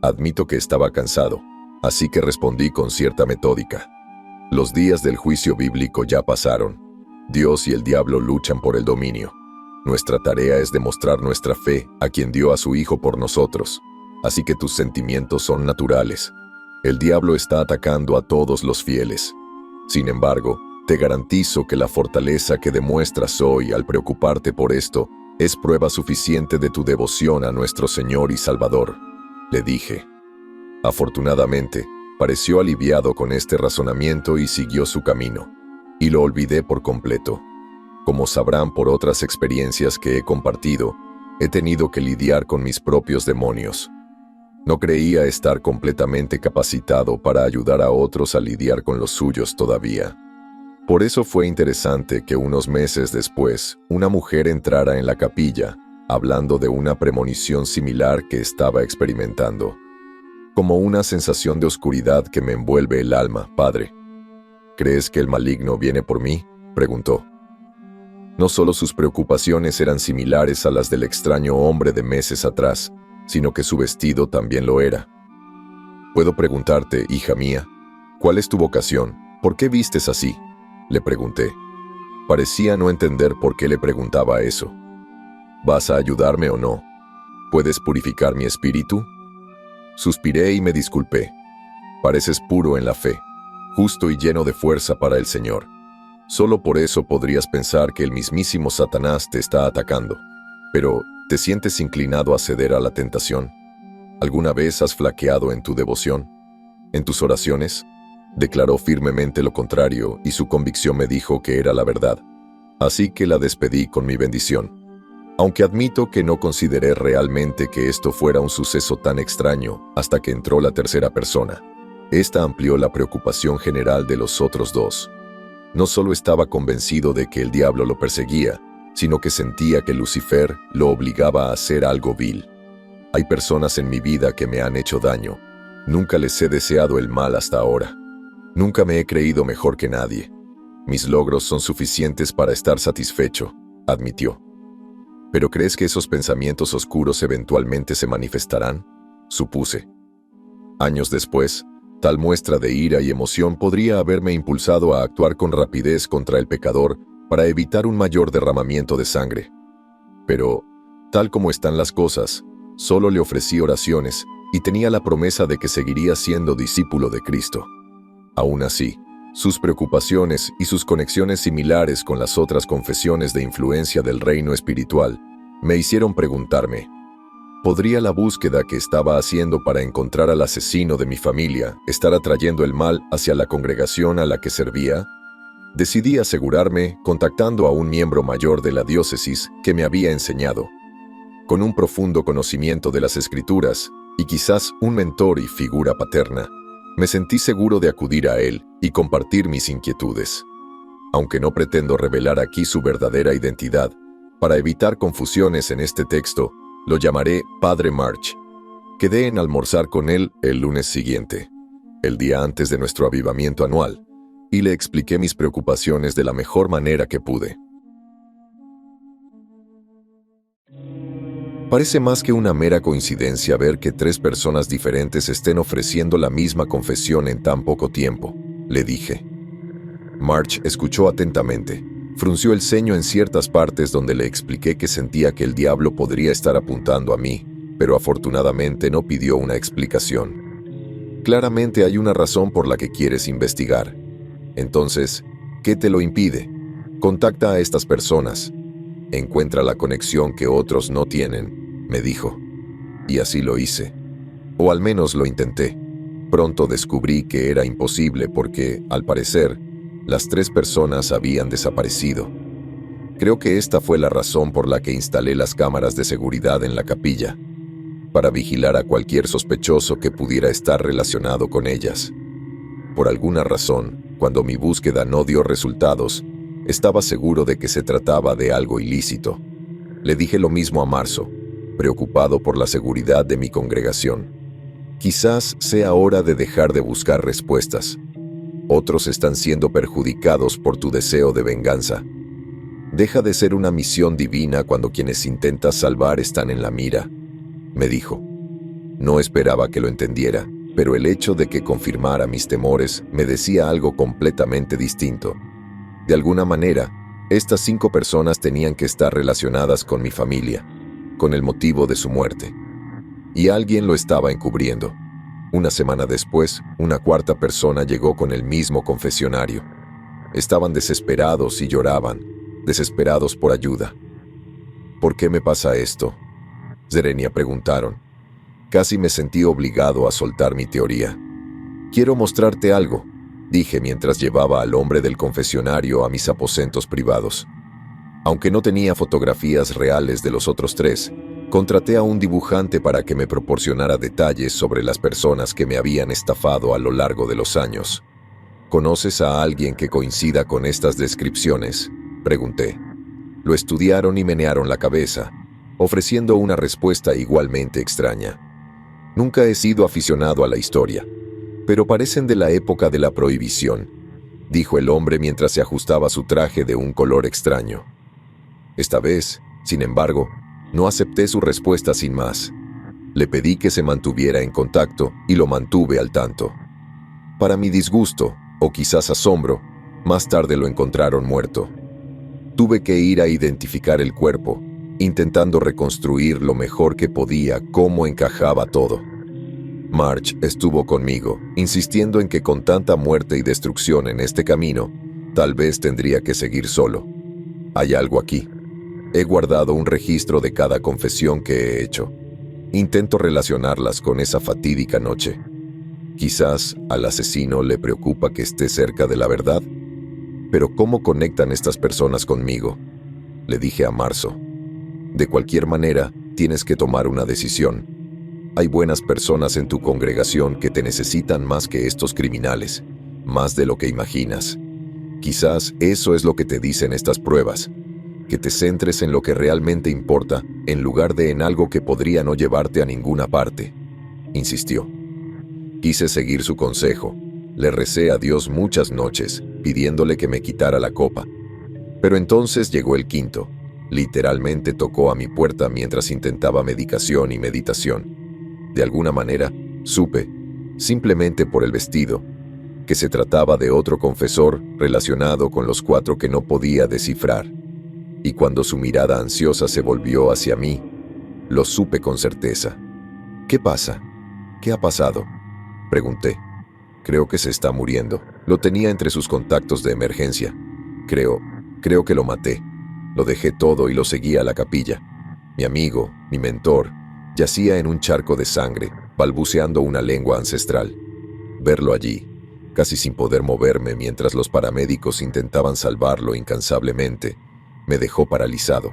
Admito que estaba cansado, así que respondí con cierta metódica. Los días del juicio bíblico ya pasaron. Dios y el diablo luchan por el dominio. Nuestra tarea es demostrar nuestra fe a quien dio a su Hijo por nosotros, así que tus sentimientos son naturales. El diablo está atacando a todos los fieles. Sin embargo, te garantizo que la fortaleza que demuestras hoy al preocuparte por esto es prueba suficiente de tu devoción a nuestro Señor y Salvador, le dije. Afortunadamente, pareció aliviado con este razonamiento y siguió su camino, y lo olvidé por completo. Como sabrán por otras experiencias que he compartido, he tenido que lidiar con mis propios demonios. No creía estar completamente capacitado para ayudar a otros a lidiar con los suyos todavía. Por eso fue interesante que unos meses después, una mujer entrara en la capilla, hablando de una premonición similar que estaba experimentando. Como una sensación de oscuridad que me envuelve el alma, padre. ¿Crees que el maligno viene por mí?, preguntó. No solo sus preocupaciones eran similares a las del extraño hombre de meses atrás, sino que su vestido también lo era. ¿Puedo preguntarte, hija mía, cuál es tu vocación? ¿Por qué vistes así?, le pregunté. Parecía no entender por qué le preguntaba eso. ¿Vas a ayudarme o no?, ¿Puedes purificar mi espíritu? Suspiré y me disculpé. Pareces puro en la fe, justo y lleno de fuerza para el Señor. Solo por eso podrías pensar que el mismísimo Satanás te está atacando. Pero, ¿te sientes inclinado a ceder a la tentación? ¿Alguna vez has flaqueado en tu devoción? ¿En tus oraciones? Declaró firmemente lo contrario y su convicción me dijo que era la verdad. Así que la despedí con mi bendición. Aunque admito que no consideré realmente que esto fuera un suceso tan extraño hasta que entró la tercera persona. Esta amplió la preocupación general de los otros dos. No solo estaba convencido de que el diablo lo perseguía, sino que sentía que Lucifer lo obligaba a hacer algo vil. Hay personas en mi vida que me han hecho daño. Nunca les he deseado el mal hasta ahora. Nunca me he creído mejor que nadie. Mis logros son suficientes para estar satisfecho, admitió. ¿Pero crees que esos pensamientos oscuros eventualmente se manifestarán? Supuse. Años después, tal muestra de ira y emoción podría haberme impulsado a actuar con rapidez contra el pecador para evitar un mayor derramamiento de sangre. Pero, tal como están las cosas, solo le ofrecí oraciones y tenía la promesa de que seguiría siendo discípulo de Cristo. Aún así, sus preocupaciones y sus conexiones similares con las otras confesiones de influencia del reino espiritual me hicieron preguntarme, ¿podría la búsqueda que estaba haciendo para encontrar al asesino de mi familia estar atrayendo el mal hacia la congregación a la que servía? Decidí asegurarme contactando a un miembro mayor de la diócesis que me había enseñado. Con un profundo conocimiento de las Escrituras y quizás un mentor y figura paterna, me sentí seguro de acudir a él y compartir mis inquietudes. Aunque no pretendo revelar aquí su verdadera identidad, para evitar confusiones en este texto, lo llamaré Padre March. Quedé en almorzar con él el lunes siguiente, el día antes de nuestro avivamiento anual, y le expliqué mis preocupaciones de la mejor manera que pude. Parece más que una mera coincidencia ver que 3 personas diferentes estén ofreciendo la misma confesión en tan poco tiempo, le dije. March escuchó atentamente. Frunció el ceño en ciertas partes donde le expliqué que sentía que el diablo podría estar apuntando a mí, pero afortunadamente no pidió una explicación. Claramente hay una razón por la que quieres investigar. Entonces, ¿qué te lo impide? Contacta a estas personas. Encuentra la conexión que otros no tienen, me dijo. Y así lo hice. O al menos lo intenté. Pronto descubrí que era imposible porque, al parecer, las 3 personas habían desaparecido. Creo que esta fue la razón por la que instalé las cámaras de seguridad en la capilla, para vigilar a cualquier sospechoso que pudiera estar relacionado con ellas. Por alguna razón, cuando mi búsqueda no dio resultados, estaba seguro de que se trataba de algo ilícito. Le dije lo mismo a Marzo, preocupado por la seguridad de mi congregación. Quizás sea hora de dejar de buscar respuestas. Otros están siendo perjudicados por tu deseo de venganza. Deja de ser una misión divina cuando quienes intentas salvar están en la mira, me dijo. No esperaba que lo entendiera, pero el hecho de que confirmara mis temores me decía algo completamente distinto. De alguna manera, estas 5 personas tenían que estar relacionadas con mi familia, con el motivo de su muerte. Y alguien lo estaba encubriendo. Una semana después, una 4ª persona llegó con el mismo confesionario. Estaban desesperados y lloraban, desesperados por ayuda. ¿Por qué me pasa esto?, Zerenia preguntaron. Casi me sentí obligado a soltar mi teoría. Quiero mostrarte algo, dije mientras llevaba al hombre del confesionario a mis aposentos privados. Aunque no tenía fotografías reales de los otros 3, contraté a un dibujante para que me proporcionara detalles sobre las personas que me habían estafado a lo largo de los años. ¿Conoces a alguien que coincida con estas descripciones?, pregunté. Lo estudiaron y menearon la cabeza, ofreciendo una respuesta igualmente extraña. Nunca he sido aficionado a la historia, pero parecen de la época de la prohibición, dijo el hombre mientras se ajustaba su traje de un color extraño. Esta vez, sin embargo, no acepté su respuesta sin más. Le pedí que se mantuviera en contacto y lo mantuve al tanto. Para mi disgusto, o quizás asombro, más tarde lo encontraron muerto. Tuve que ir a identificar el cuerpo, intentando reconstruir lo mejor que podía cómo encajaba todo. March estuvo conmigo, insistiendo en que con tanta muerte y destrucción en este camino, tal vez tendría que seguir solo. Hay algo aquí. He guardado un registro de cada confesión que he hecho. Intento relacionarlas con esa fatídica noche. Quizás al asesino le preocupa que esté cerca de la verdad. Pero ¿cómo conectan estas personas conmigo? Le dije a Marzo. De cualquier manera, tienes que tomar una decisión. Hay buenas personas en tu congregación que te necesitan más que estos criminales, más de lo que imaginas. Quizás eso es lo que te dicen estas pruebas, que te centres en lo que realmente importa, en lugar de en algo que podría no llevarte a ninguna parte, insistió. Quise seguir su consejo. Le recé a Dios muchas noches, pidiéndole que me quitara la copa. Pero entonces llegó el quinto. Literalmente tocó a mi puerta mientras intentaba medicación y meditación. De alguna manera, supe, simplemente por el vestido, que se trataba de otro confesor relacionado con los 4 que no podía descifrar. Y cuando su mirada ansiosa se volvió hacia mí, lo supe con certeza. ¿Qué pasa? ¿Qué ha pasado? Pregunté. Creo que se está muriendo. Lo tenía entre sus contactos de emergencia. Creo que lo maté. Lo dejé todo y lo seguí a la capilla. Mi amigo, mi mentor, yacía en un charco de sangre, balbuceando una lengua ancestral. Verlo allí, casi sin poder moverme mientras los paramédicos intentaban salvarlo incansablemente, me dejó paralizado.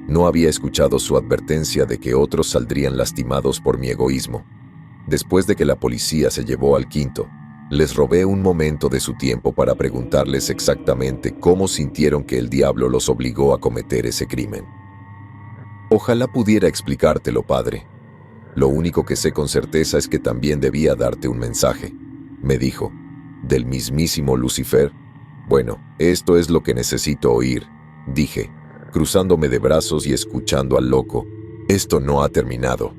No había escuchado su advertencia de que otros saldrían lastimados por mi egoísmo. Después de que la policía se llevó al quinto, les robé un momento de su tiempo para preguntarles exactamente cómo sintieron que el diablo los obligó a cometer ese crimen. Ojalá pudiera explicártelo, padre. Lo único que sé con certeza es que también debía darte un mensaje, me dijo. ¿Del mismísimo Lucifer? Bueno, esto es lo que necesito oír, dije, cruzándome de brazos y escuchando al loco. Esto no ha terminado,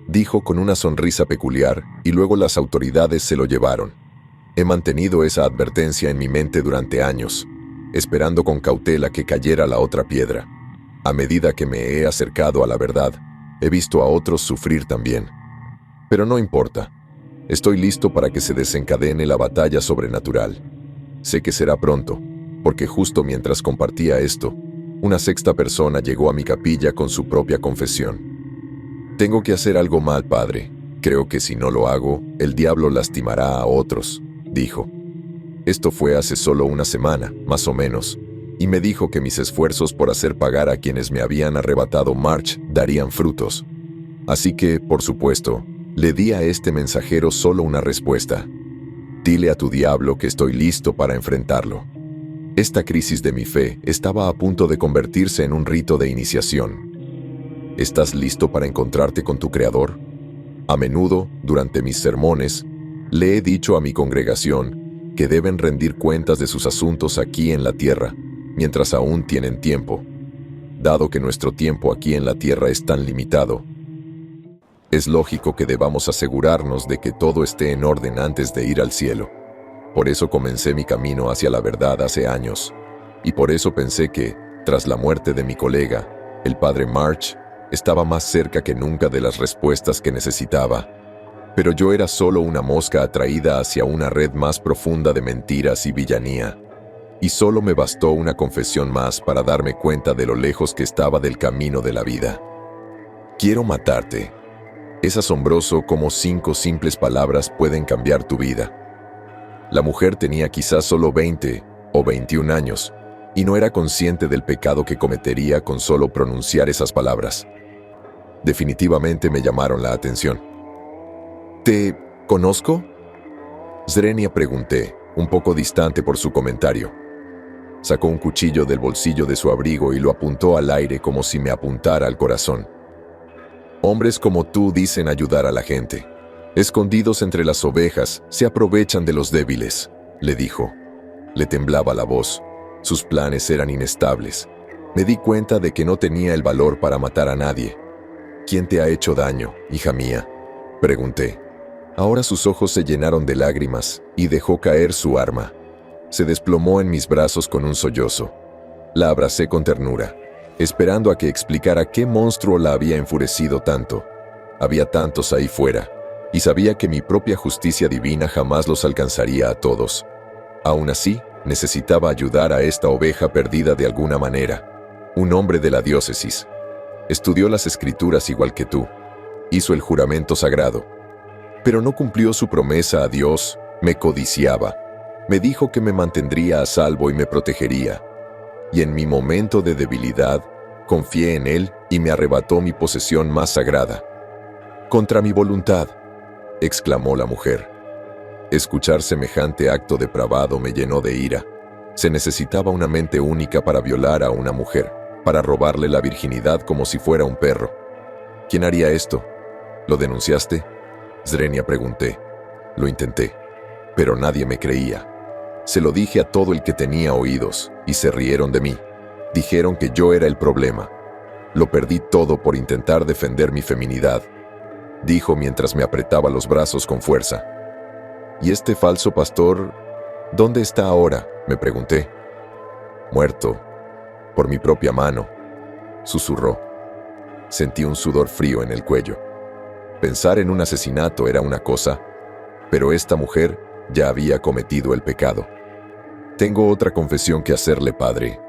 dijo con una sonrisa peculiar, y luego las autoridades se lo llevaron. He mantenido esa advertencia en mi mente durante años, esperando con cautela que cayera la otra piedra. A medida que me he acercado a la verdad, he visto a otros sufrir también. Pero no importa. Estoy listo para que se desencadene la batalla sobrenatural. Sé que será pronto, porque justo mientras compartía esto, una sexta persona llegó a mi capilla con su propia confesión. Tengo que hacer algo mal, padre. Creo que si no lo hago, el diablo lastimará a otros, dijo. Esto fue hace solo una semana, más o menos, y me dijo que mis esfuerzos por hacer pagar a quienes me habían arrebatado March darían frutos. Así que, por supuesto, le di a este mensajero solo una respuesta. Dile a tu diablo que estoy listo para enfrentarlo. Esta crisis de mi fe estaba a punto de convertirse en un rito de iniciación. ¿Estás listo para encontrarte con tu Creador? A menudo, durante mis sermones, le he dicho a mi congregación que deben rendir cuentas de sus asuntos aquí en la tierra, mientras aún tienen tiempo. Dado que nuestro tiempo aquí en la tierra es tan limitado, es lógico que debamos asegurarnos de que todo esté en orden antes de ir al cielo. Por eso comencé mi camino hacia la verdad hace años, y por eso pensé que, tras la muerte de mi colega, el padre March, estaba más cerca que nunca de las respuestas que necesitaba. Pero yo era solo una mosca atraída hacia una red más profunda de mentiras y villanía. Y solo me bastó una confesión más para darme cuenta de lo lejos que estaba del camino de la vida. Quiero matarte. Es asombroso cómo 5 simples palabras pueden cambiar tu vida. La mujer tenía quizás solo 20 o 21 años, y no era consciente del pecado que cometería con solo pronunciar esas palabras. Definitivamente me llamaron la atención. ¿Te conozco? Zrenia, pregunté, un poco distante por su comentario. Sacó un cuchillo del bolsillo de su abrigo y lo apuntó al aire como si me apuntara al corazón. Hombres como tú dicen ayudar a la gente. Escondidos entre las ovejas, se aprovechan de los débiles, le dijo. Le temblaba la voz. Sus planes eran inestables. Me di cuenta de que no tenía el valor para matar a nadie. ¿Quién te ha hecho daño, hija mía?, pregunté. Ahora sus ojos se llenaron de lágrimas y dejó caer su arma. Se desplomó en mis brazos con un sollozo. La abracé con ternura. esperando a que explicara qué monstruo la había enfurecido tanto. Había tantos ahí fuera, y sabía que mi propia justicia divina jamás los alcanzaría a todos. Aún así, necesitaba ayudar a esta oveja perdida de alguna manera. Un hombre de la diócesis. Estudió las escrituras igual que tú. Hizo el juramento sagrado. Pero no cumplió su promesa a Dios, me codiciaba. Me dijo que me mantendría a salvo y me protegería. Y en mi momento de debilidad, confié en Él y me arrebató mi posesión más sagrada. «Contra mi voluntad», exclamó la mujer. Escuchar semejante acto depravado me llenó de ira. Se necesitaba una mente única para violar a una mujer, para robarle la virginidad como si fuera un perro. ¿Quién haría esto? ¿Lo denunciaste? Zrenia, pregunté. Lo intenté, pero nadie me creía. Se lo dije a todo el que tenía oídos, y se rieron de mí. Dijeron que yo era el problema. Lo perdí todo por intentar defender mi feminidad, dijo mientras me apretaba los brazos con fuerza. ¿Y este falso pastor, dónde está ahora?, me pregunté. Muerto, por mi propia mano, susurró. Sentí un sudor frío en el cuello. Pensar en un asesinato era una cosa, pero esta mujer ya había cometido el pecado. Tengo otra confesión que hacerle, padre,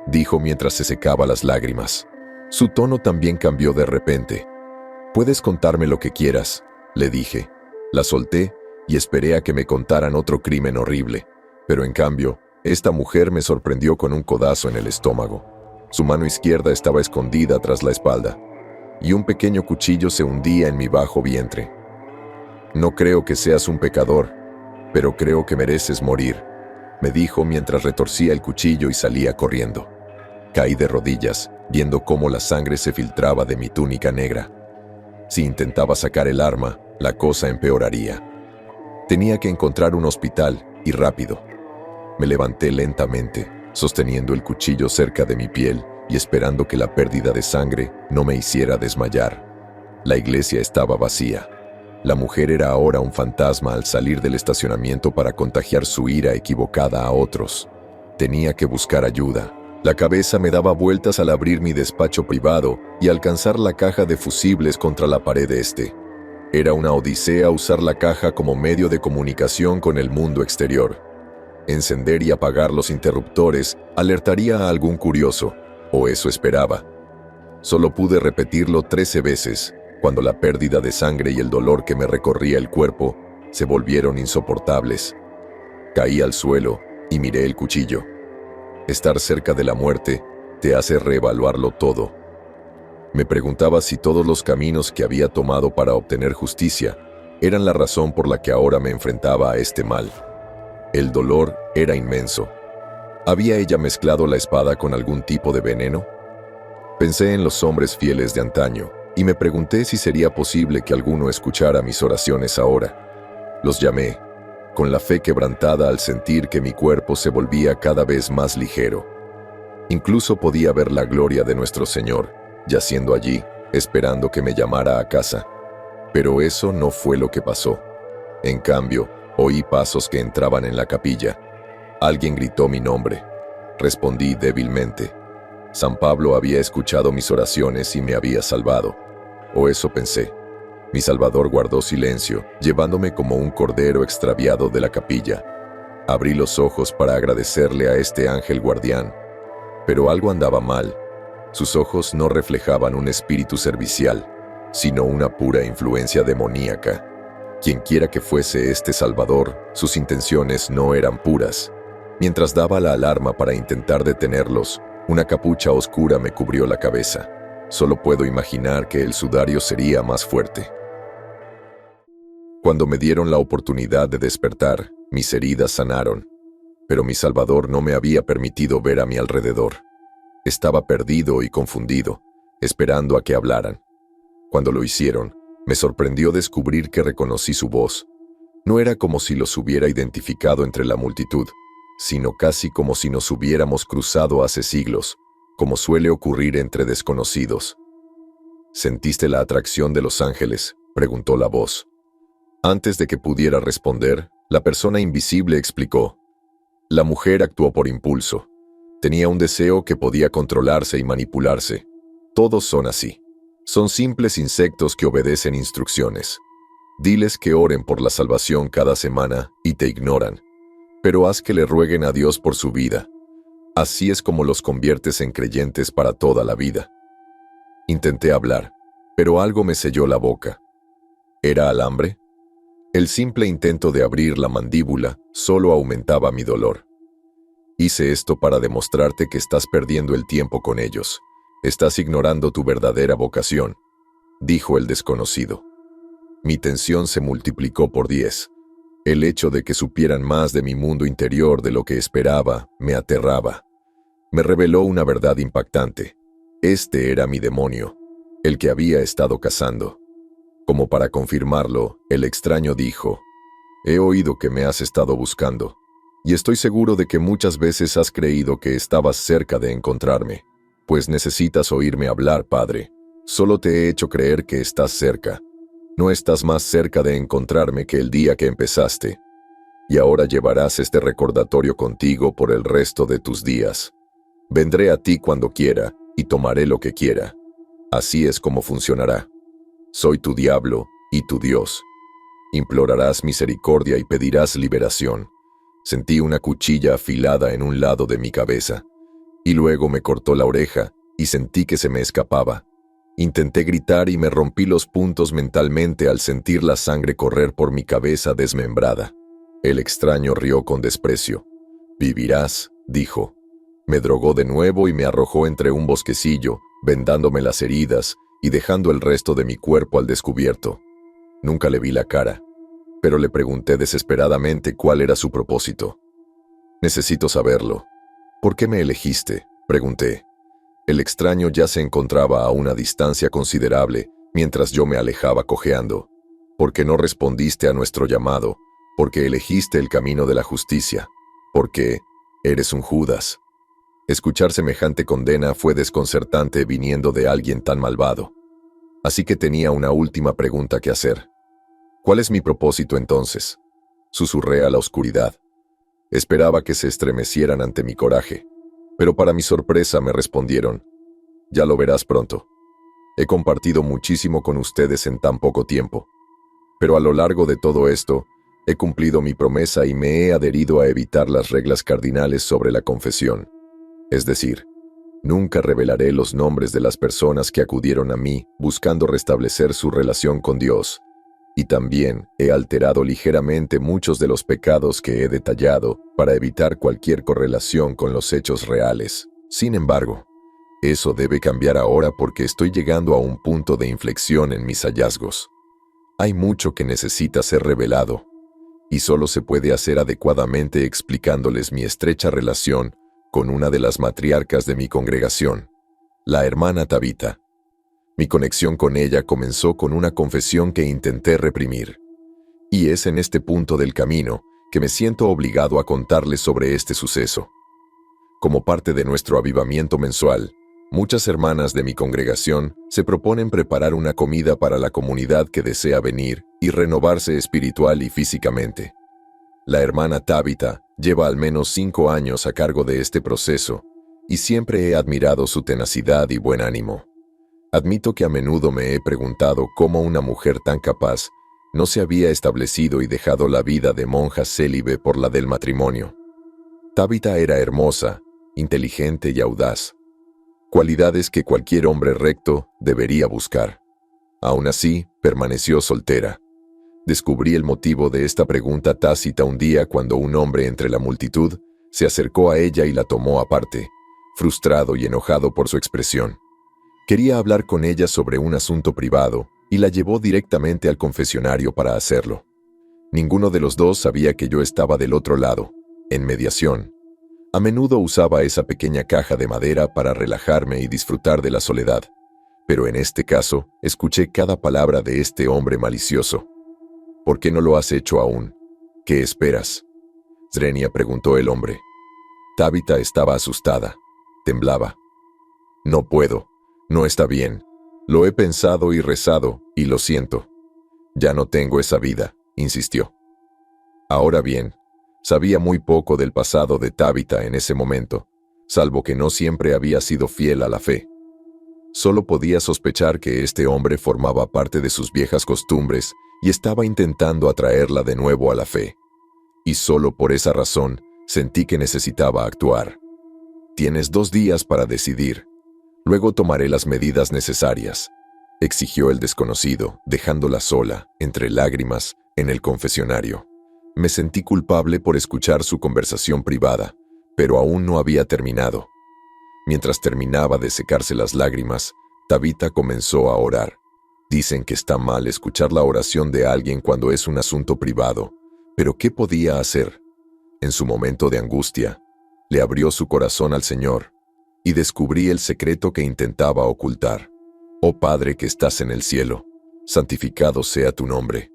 dijo mientras se secaba las lágrimas. Su tono también cambió de repente. Puedes contarme lo que quieras, le dije. La solté y esperé a que me contaran otro crimen horrible, pero en cambio, esta mujer me sorprendió con un codazo en el estómago. Su mano izquierda estaba escondida tras la espalda, y un pequeño cuchillo se hundía en mi bajo vientre. No creo que seas un pecador, pero creo que mereces morir, me dijo mientras retorcía el cuchillo y salía corriendo. Caí de rodillas, viendo cómo la sangre se filtraba de mi túnica negra. Si intentaba sacar el arma, la cosa empeoraría. Tenía que encontrar un hospital, y rápido. Me levanté lentamente, sosteniendo el cuchillo cerca de mi piel y esperando que la pérdida de sangre no me hiciera desmayar. La iglesia estaba vacía. La mujer era ahora un fantasma al salir del estacionamiento para contagiar su ira equivocada a otros. Tenía que buscar ayuda. La cabeza me daba vueltas al abrir mi despacho privado y alcanzar la caja de fusibles contra la pared de este. Era una odisea usar la caja como medio de comunicación con el mundo exterior. Encender y apagar los interruptores alertaría a algún curioso, o eso esperaba. Solo pude repetirlo 13 veces, cuando la pérdida de sangre y el dolor que me recorría el cuerpo se volvieron insoportables. Caí al suelo y miré el cuchillo. Estar cerca de la muerte te hace reevaluarlo todo. Me preguntaba si todos los caminos que había tomado para obtener justicia eran la razón por la que ahora me enfrentaba a este mal. El dolor era inmenso. ¿Había ella mezclado la espada con algún tipo de veneno? Pensé en los hombres fieles de antaño y me pregunté si sería posible que alguno escuchara mis oraciones ahora. Los llamé, con la fe quebrantada al sentir que mi cuerpo se volvía cada vez más ligero. Incluso podía ver la gloria de nuestro Señor, yaciendo allí, esperando que me llamara a casa. Pero eso no fue lo que pasó. En cambio, oí pasos que entraban en la capilla. Alguien gritó mi nombre. Respondí débilmente. San Pablo había escuchado mis oraciones y me había salvado. O eso pensé. Mi Salvador guardó silencio, llevándome como un cordero extraviado de la capilla. Abrí los ojos para agradecerle a este ángel guardián. Pero algo andaba mal. Sus ojos no reflejaban un espíritu servicial, sino una pura influencia demoníaca. Quienquiera que fuese este Salvador, sus intenciones no eran puras. Mientras daba la alarma para intentar detenerlos, una capucha oscura me cubrió la cabeza. Solo puedo imaginar que el sudario sería más fuerte. Cuando me dieron la oportunidad de despertar, mis heridas sanaron, pero mi Salvador no me había permitido ver a mi alrededor. Estaba perdido y confundido, esperando a que hablaran. Cuando lo hicieron, me sorprendió descubrir que reconocí su voz. No era como si los hubiera identificado entre la multitud, sino casi como si nos hubiéramos cruzado hace siglos, como suele ocurrir entre desconocidos. ¿Sentiste la atracción de los ángeles?, preguntó la voz. Antes de que pudiera responder, la persona invisible explicó. La mujer actuó por impulso. Tenía un deseo que podía controlarse y manipularse. Todos son así. Son simples insectos que obedecen instrucciones. Diles que oren por la salvación cada semana y te ignoran. Pero haz que le rueguen a Dios por su vida. Así es como los conviertes en creyentes para toda la vida. Intenté hablar, pero algo me selló la boca. ¿Era alambre? El simple intento de abrir la mandíbula solo aumentaba mi dolor. Hice esto para demostrarte que estás perdiendo el tiempo con ellos. Estás ignorando tu verdadera vocación, dijo el desconocido. Mi tensión se multiplicó por 10. El hecho de que supieran más de mi mundo interior de lo que esperaba me aterraba. Me reveló una verdad impactante. Este era mi demonio, el que había estado cazando. Como para confirmarlo, el extraño dijo: «He oído que me has estado buscando, y estoy seguro de que muchas veces has creído que estabas cerca de encontrarme. Pues necesitas oírme hablar, padre. Solo te he hecho creer que estás cerca. No estás más cerca de encontrarme que el día que empezaste. Y ahora llevarás este recordatorio contigo por el resto de tus días. Vendré a ti cuando quiera y tomaré lo que quiera. Así es como funcionará. Soy tu diablo y tu Dios. Implorarás misericordia y pedirás liberación». Sentí una cuchilla afilada en un lado de mi cabeza, y luego me cortó la oreja y sentí que se me escapaba. Intenté gritar y me rompí los puntos mentalmente al sentir la sangre correr por mi cabeza desmembrada. El extraño rió con desprecio. «Vivirás», dijo. Me drogó de nuevo y me arrojó entre un bosquecillo, vendándome las heridas y dejando el resto de mi cuerpo al descubierto. Nunca le vi la cara, pero le pregunté desesperadamente cuál era su propósito. «Necesito saberlo». «¿Por qué me elegiste?», pregunté. El extraño ya se encontraba a una distancia considerable mientras yo me alejaba cojeando. «¿Por qué no respondiste a nuestro llamado? Porque elegiste el camino de la justicia. Porque eres un Judas». Escuchar semejante condena fue desconcertante viniendo de alguien tan malvado. Así que tenía una última pregunta que hacer. «¿Cuál es mi propósito entonces?», susurré a la oscuridad. Esperaba que se estremecieran ante mi coraje, pero para mi sorpresa me respondieron: «Ya lo verás pronto. He compartido muchísimo con ustedes en tan poco tiempo, pero a lo largo de todo esto, he cumplido mi promesa y me he adherido a evitar las reglas cardinales sobre la confesión. Es decir, nunca revelaré los nombres de las personas que acudieron a mí buscando restablecer su relación con Dios, y también he alterado ligeramente muchos de los pecados que he detallado para evitar cualquier correlación con los hechos reales. Sin embargo, eso debe cambiar ahora porque estoy llegando a un punto de inflexión en mis hallazgos. Hay mucho que necesita ser revelado, y solo se puede hacer adecuadamente explicándoles mi estrecha relación con una de las matriarcas de mi congregación, la hermana Tabita. Mi conexión con ella comenzó con una confesión que intenté reprimir, y es en este punto del camino que me siento obligado a contarles sobre este suceso. Como parte de nuestro avivamiento mensual, muchas hermanas de mi congregación se proponen preparar una comida para la comunidad que desea venir y renovarse espiritual y físicamente. La hermana Tabita lleva al menos 5 años a cargo de este proceso y siempre he admirado su tenacidad y buen ánimo. Admito que a menudo me he preguntado cómo una mujer tan capaz no se había establecido y dejado la vida de monja célibe por la del matrimonio. Tabita era hermosa, inteligente y audaz, cualidades que cualquier hombre recto debería buscar. Aún así, permaneció soltera. Descubrí el motivo de esta pregunta tácita un día cuando un hombre entre la multitud se acercó a ella y la tomó aparte, frustrado y enojado por su expresión. Quería hablar con ella sobre un asunto privado y la llevó directamente al confesionario para hacerlo. Ninguno de los dos sabía que yo estaba del otro lado, en mediación. A menudo usaba esa pequeña caja de madera para relajarme y disfrutar de la soledad, pero en este caso escuché cada palabra de este hombre malicioso. «¿Por qué no lo has hecho aún? ¿Qué esperas?», Zrenia preguntó el hombre. Tabita estaba asustada, temblaba. «No puedo, no está bien. Lo he pensado y rezado, y lo siento. Ya no tengo esa vida», insistió. Ahora bien, sabía muy poco del pasado de Tabita en ese momento. salvo que no siempre había sido fiel a la fe. Solo podía sospechar que este hombre formaba parte de sus viejas costumbres y estaba intentando atraerla de nuevo a la fe. Y solo por esa razón sentí que necesitaba actuar. «Tienes 2 días para decidir. Luego tomaré las medidas necesarias», exigió el desconocido, dejándola sola, entre lágrimas, en el confesionario. Me sentí culpable por escuchar su conversación privada, pero aún no había terminado. Mientras terminaba de secarse las lágrimas, Tabitha comenzó a orar. Dicen que está mal escuchar la oración de alguien cuando es un asunto privado, pero ¿qué podía hacer? En su momento de angustia, le abrió su corazón al Señor, y descubrí el secreto que intentaba ocultar. «Oh Padre que estás en el cielo, santificado sea tu nombre.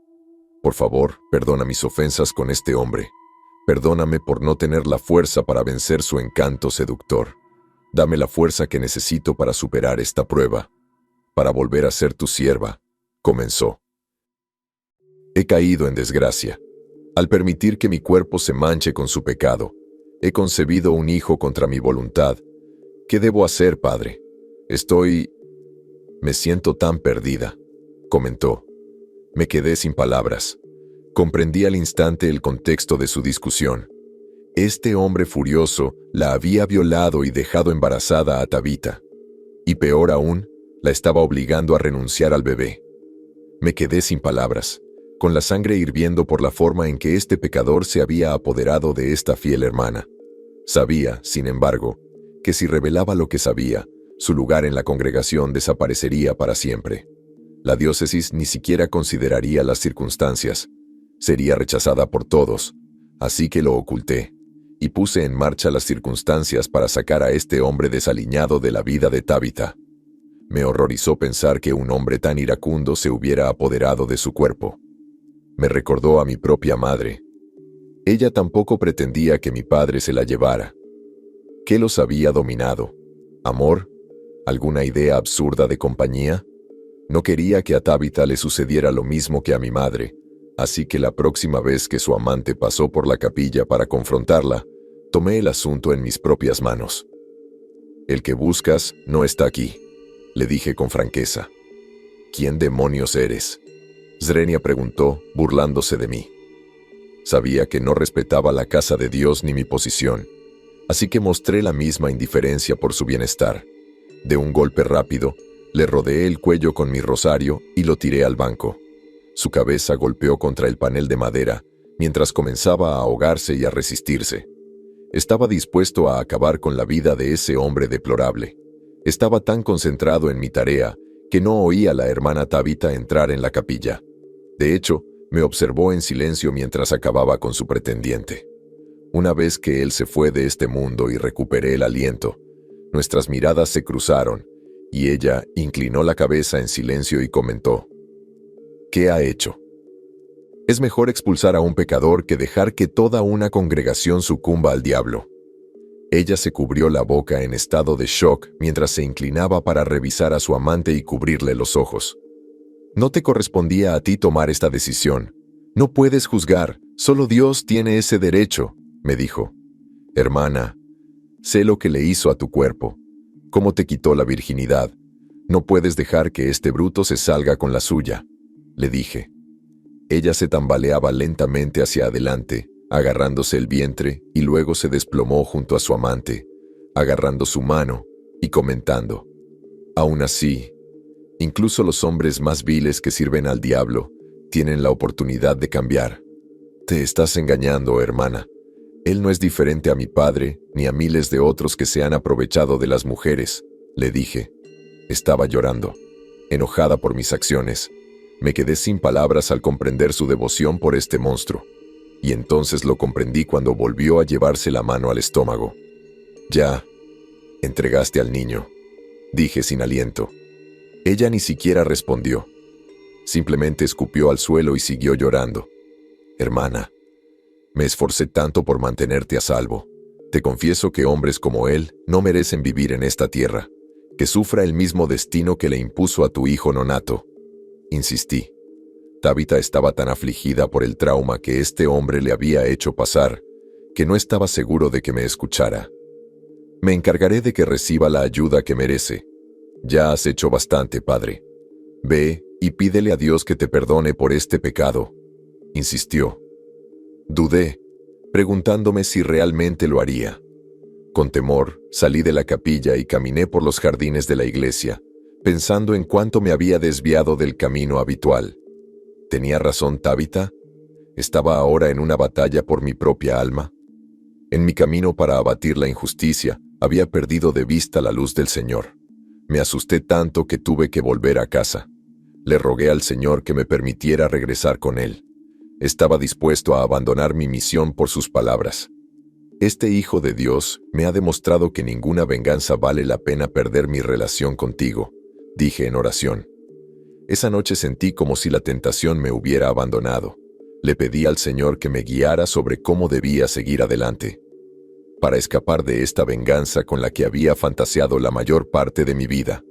Por favor, perdona mis ofensas con este hombre. Perdóname por no tener la fuerza para vencer su encanto seductor. Dame la fuerza que necesito para superar esta prueba, para volver a ser tu sierva», comenzó. «He caído en desgracia. Al permitir que mi cuerpo se manche con su pecado, he concebido un hijo contra mi voluntad. ¿Qué debo hacer, Padre? Me siento tan perdida», comentó. Me quedé sin palabras. Comprendí al instante el contexto de su discusión. Este hombre furioso la había violado y dejado embarazada a Tabitha. Y peor aún, la estaba obligando a renunciar al bebé. Me quedé sin palabras, con la sangre hirviendo por la forma en que este pecador se había apoderado de esta fiel hermana. Sabía, sin embargo, que si revelaba lo que sabía, su lugar en la congregación desaparecería para siempre. La diócesis ni siquiera consideraría las circunstancias. Sería rechazada por todos, así que lo oculté, y puse en marcha las circunstancias para sacar a este hombre desaliñado de la vida de Tabitha. Me horrorizó pensar que un hombre tan iracundo se hubiera apoderado de su cuerpo. Me recordó a mi propia madre. Ella tampoco pretendía que mi padre se la llevara. ¿Qué los había dominado? ¿Amor? ¿Alguna idea absurda de compañía? No quería que a Tabitha le sucediera lo mismo que a mi madre, así que la próxima vez que su amante pasó por la capilla para confrontarla, tomé el asunto en mis propias manos. «El que buscas no está aquí», le dije con franqueza. «¿Quién demonios eres?», Zrenia preguntó, burlándose de mí. Sabía que no respetaba la casa de Dios ni mi posición, así que mostré la misma indiferencia por su bienestar. De un golpe rápido, le rodeé el cuello con mi rosario y lo tiré al banco. Su cabeza golpeó contra el panel de madera, mientras comenzaba a ahogarse y a resistirse. Estaba dispuesto a acabar con la vida de ese hombre deplorable. Estaba tan concentrado en mi tarea que no oí a la hermana Tabitha entrar en la capilla. De hecho, me observó en silencio mientras acababa con su pretendiente. Una vez que él se fue de este mundo y recuperé el aliento, nuestras miradas se cruzaron, y ella inclinó la cabeza en silencio y comentó: «¿Qué ha hecho? Es mejor expulsar a un pecador que dejar que toda una congregación sucumba al diablo». Ella se cubrió la boca en estado de shock mientras se inclinaba para revisar a su amante y cubrirle los ojos. «No te correspondía a ti tomar esta decisión. No puedes juzgar, solo Dios tiene ese derecho», me dijo. «Hermana, sé lo que le hizo a tu cuerpo, cómo te quitó la virginidad. No puedes dejar que este bruto se salga con la suya», le dije. Ella se tambaleaba lentamente hacia adelante, agarrándose el vientre, y luego se desplomó junto a su amante, agarrando su mano y comentando: «Aún así, incluso los hombres más viles que sirven al diablo tienen la oportunidad de cambiar. Te estás engañando, hermana. Él no es diferente a mi padre ni a miles de otros que se han aprovechado de las mujeres», le dije. Estaba llorando, enojada por mis acciones. Me quedé sin palabras al comprender su devoción por este monstruo, y entonces lo comprendí cuando volvió a llevarse la mano al estómago. «Ya entregaste al niño», dije sin aliento. Ella ni siquiera respondió. Simplemente escupió al suelo y siguió llorando. «Hermana, me esforcé tanto por mantenerte a salvo. Te confieso que hombres como él no merecen vivir en esta tierra. Que sufra el mismo destino que le impuso a tu hijo nonato», insistí. Tabitha estaba tan afligida por el trauma que este hombre le había hecho pasar, que no estaba seguro de que me escuchara. Me encargaré de que reciba la ayuda que merece. Ya has hecho bastante, padre. Ve y pídele a Dios que te perdone por este pecado, insistió. Dudé, preguntándome si realmente lo haría. Con temor, salí de la capilla y caminé por los jardines de la iglesia, pensando en cuánto me había desviado del camino habitual. ¿Tenía razón Tabitha? ¿Estaba ahora en una batalla por mi propia alma? En mi camino para abatir la injusticia, había perdido de vista la luz del Señor. Me asusté tanto que tuve que volver a casa. Le rogué al Señor que me permitiera regresar con Él. Estaba dispuesto a abandonar mi misión por sus palabras. Este Hijo de Dios me ha demostrado que ninguna venganza vale la pena perder mi relación contigo, dije en oración. Esa noche sentí como si la tentación me hubiera abandonado. Le pedí al Señor que me guiara sobre cómo debía seguir adelante, para escapar de esta venganza con la que había fantaseado la mayor parte de mi vida.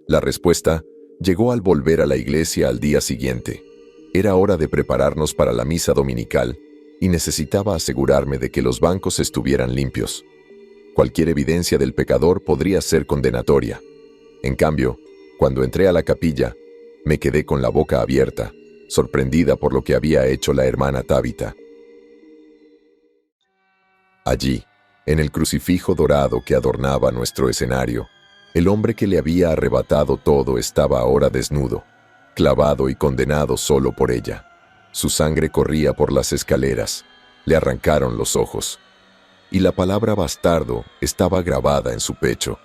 La respuesta llegó al volver a la iglesia al día siguiente. Era hora de prepararnos para la misa dominical y necesitaba asegurarme de que los bancos estuvieran limpios. Cualquier evidencia del pecador podría ser condenatoria. En cambio, cuando entré a la capilla, me quedé con la boca abierta, sorprendida por lo que había hecho la hermana Tabitha. Allí, en el crucifijo dorado que adornaba nuestro escenario, el hombre que le había arrebatado todo estaba ahora desnudo, clavado y condenado solo por ella. Su sangre corría por las escaleras, le arrancaron los ojos, y la palabra bastardo estaba grabada en su pecho.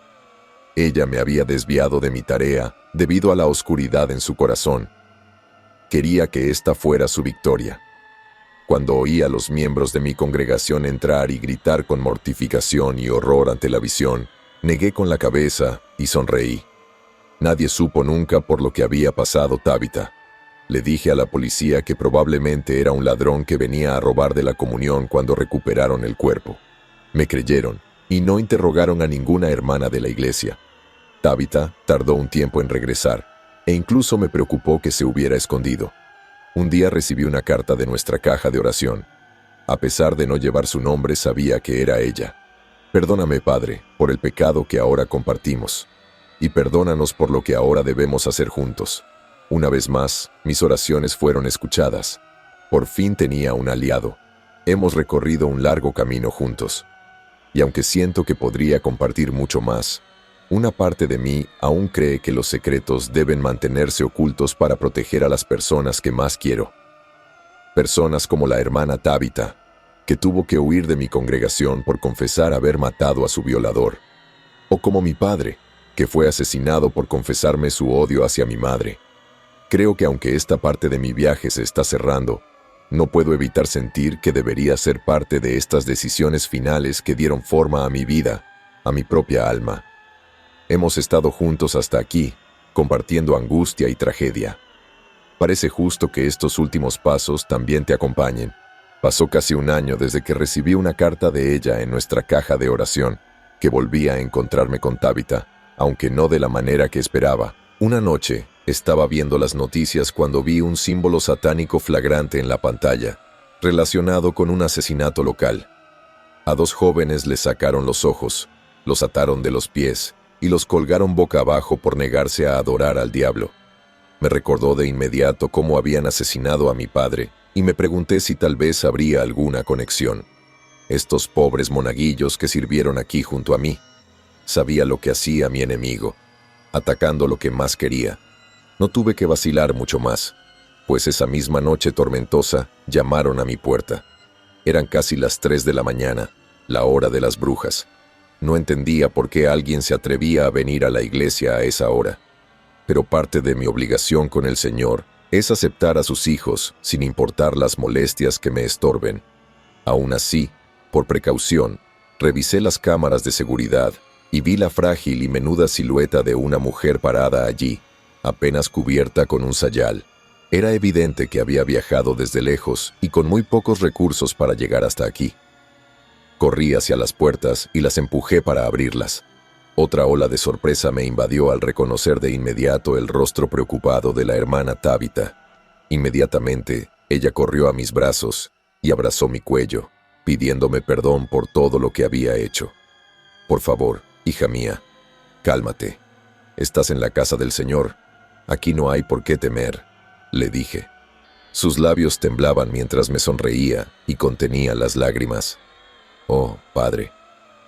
Ella me había desviado de mi tarea debido a la oscuridad en su corazón. Quería que esta fuera su victoria. Cuando oí a los miembros de mi congregación entrar y gritar con mortificación y horror ante la visión, negué con la cabeza y sonreí. Nadie supo nunca por lo que había pasado Tabitha. Le dije a la policía que probablemente era un ladrón que venía a robar de la comunión cuando recuperaron el cuerpo. Me creyeron y no interrogaron a ninguna hermana de la iglesia. Tabitha tardó un tiempo en regresar e incluso me preocupó que se hubiera escondido. Un día recibí una carta de nuestra caja de oración. A pesar de no llevar su nombre, sabía que era ella. Perdóname, Padre, por el pecado que ahora compartimos, y perdónanos por lo que ahora debemos hacer juntos. Una vez más, mis oraciones fueron escuchadas. Por fin tenía un aliado. Hemos recorrido un largo camino juntos. Y aunque siento que podría compartir mucho más, una parte de mí aún cree que los secretos deben mantenerse ocultos para proteger a las personas que más quiero. Personas como la hermana Tabitha, que tuvo que huir de mi congregación por confesar haber matado a su violador. O como mi padre, que fue asesinado por confesarme su odio hacia mi madre. Creo que aunque esta parte de mi viaje se está cerrando, no puedo evitar sentir que debería ser parte de estas decisiones finales que dieron forma a mi vida, a mi propia alma. Hemos estado juntos hasta aquí, compartiendo angustia y tragedia. Parece justo que estos últimos pasos también te acompañen. Pasó casi un año desde que recibí una carta de ella en nuestra caja de oración, que volví a encontrarme con Tabitha, aunque no de la manera que esperaba. Una noche, estaba viendo las noticias cuando vi un símbolo satánico flagrante en la pantalla, relacionado con un asesinato local. A 2 jóvenes les sacaron los ojos, los ataron de los pies y los colgaron boca abajo por negarse a adorar al diablo. Me recordó de inmediato cómo habían asesinado a mi padre y me pregunté si tal vez habría alguna conexión. Estos pobres monaguillos que sirvieron aquí junto a mí. Sabía lo que hacía mi enemigo, atacando lo que más quería. No tuve que vacilar mucho más, pues esa misma noche tormentosa llamaron a mi puerta. Eran casi las 3 de la mañana, la hora de las brujas. No entendía por qué alguien se atrevía a venir a la iglesia a esa hora. Pero parte de mi obligación con el Señor es aceptar a sus hijos sin importar las molestias que me estorben. Aún así, por precaución, revisé las cámaras de seguridad y vi la frágil y menuda silueta de una mujer parada allí, apenas cubierta con un sayal. Era evidente que había viajado desde lejos y con muy pocos recursos para llegar hasta aquí. Corrí hacia las puertas y las empujé para abrirlas. Otra ola de sorpresa me invadió al reconocer de inmediato el rostro preocupado de la hermana Tabitha. Inmediatamente, ella corrió a mis brazos y abrazó mi cuello, pidiéndome perdón por todo lo que había hecho. Por favor, hija mía, cálmate. Estás en la casa del Señor. Aquí no hay por qué temer, le dije. Sus labios temblaban mientras me sonreía y contenía las lágrimas. Oh, Padre,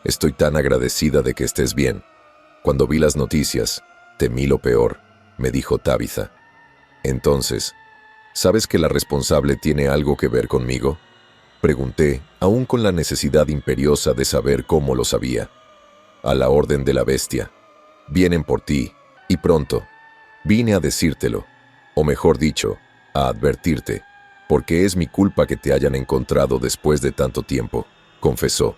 estoy tan agradecida de que estés bien. Cuando vi las noticias, temí lo peor, me dijo Tabitha. Entonces, ¿sabes que la responsable tiene algo que ver conmigo? Pregunté, aún con la necesidad imperiosa de saber cómo lo sabía. A la orden de la bestia. Vienen por ti, y pronto. Vine a decírtelo, o mejor dicho, a advertirte, porque es mi culpa que te hayan encontrado después de tanto tiempo, confesó.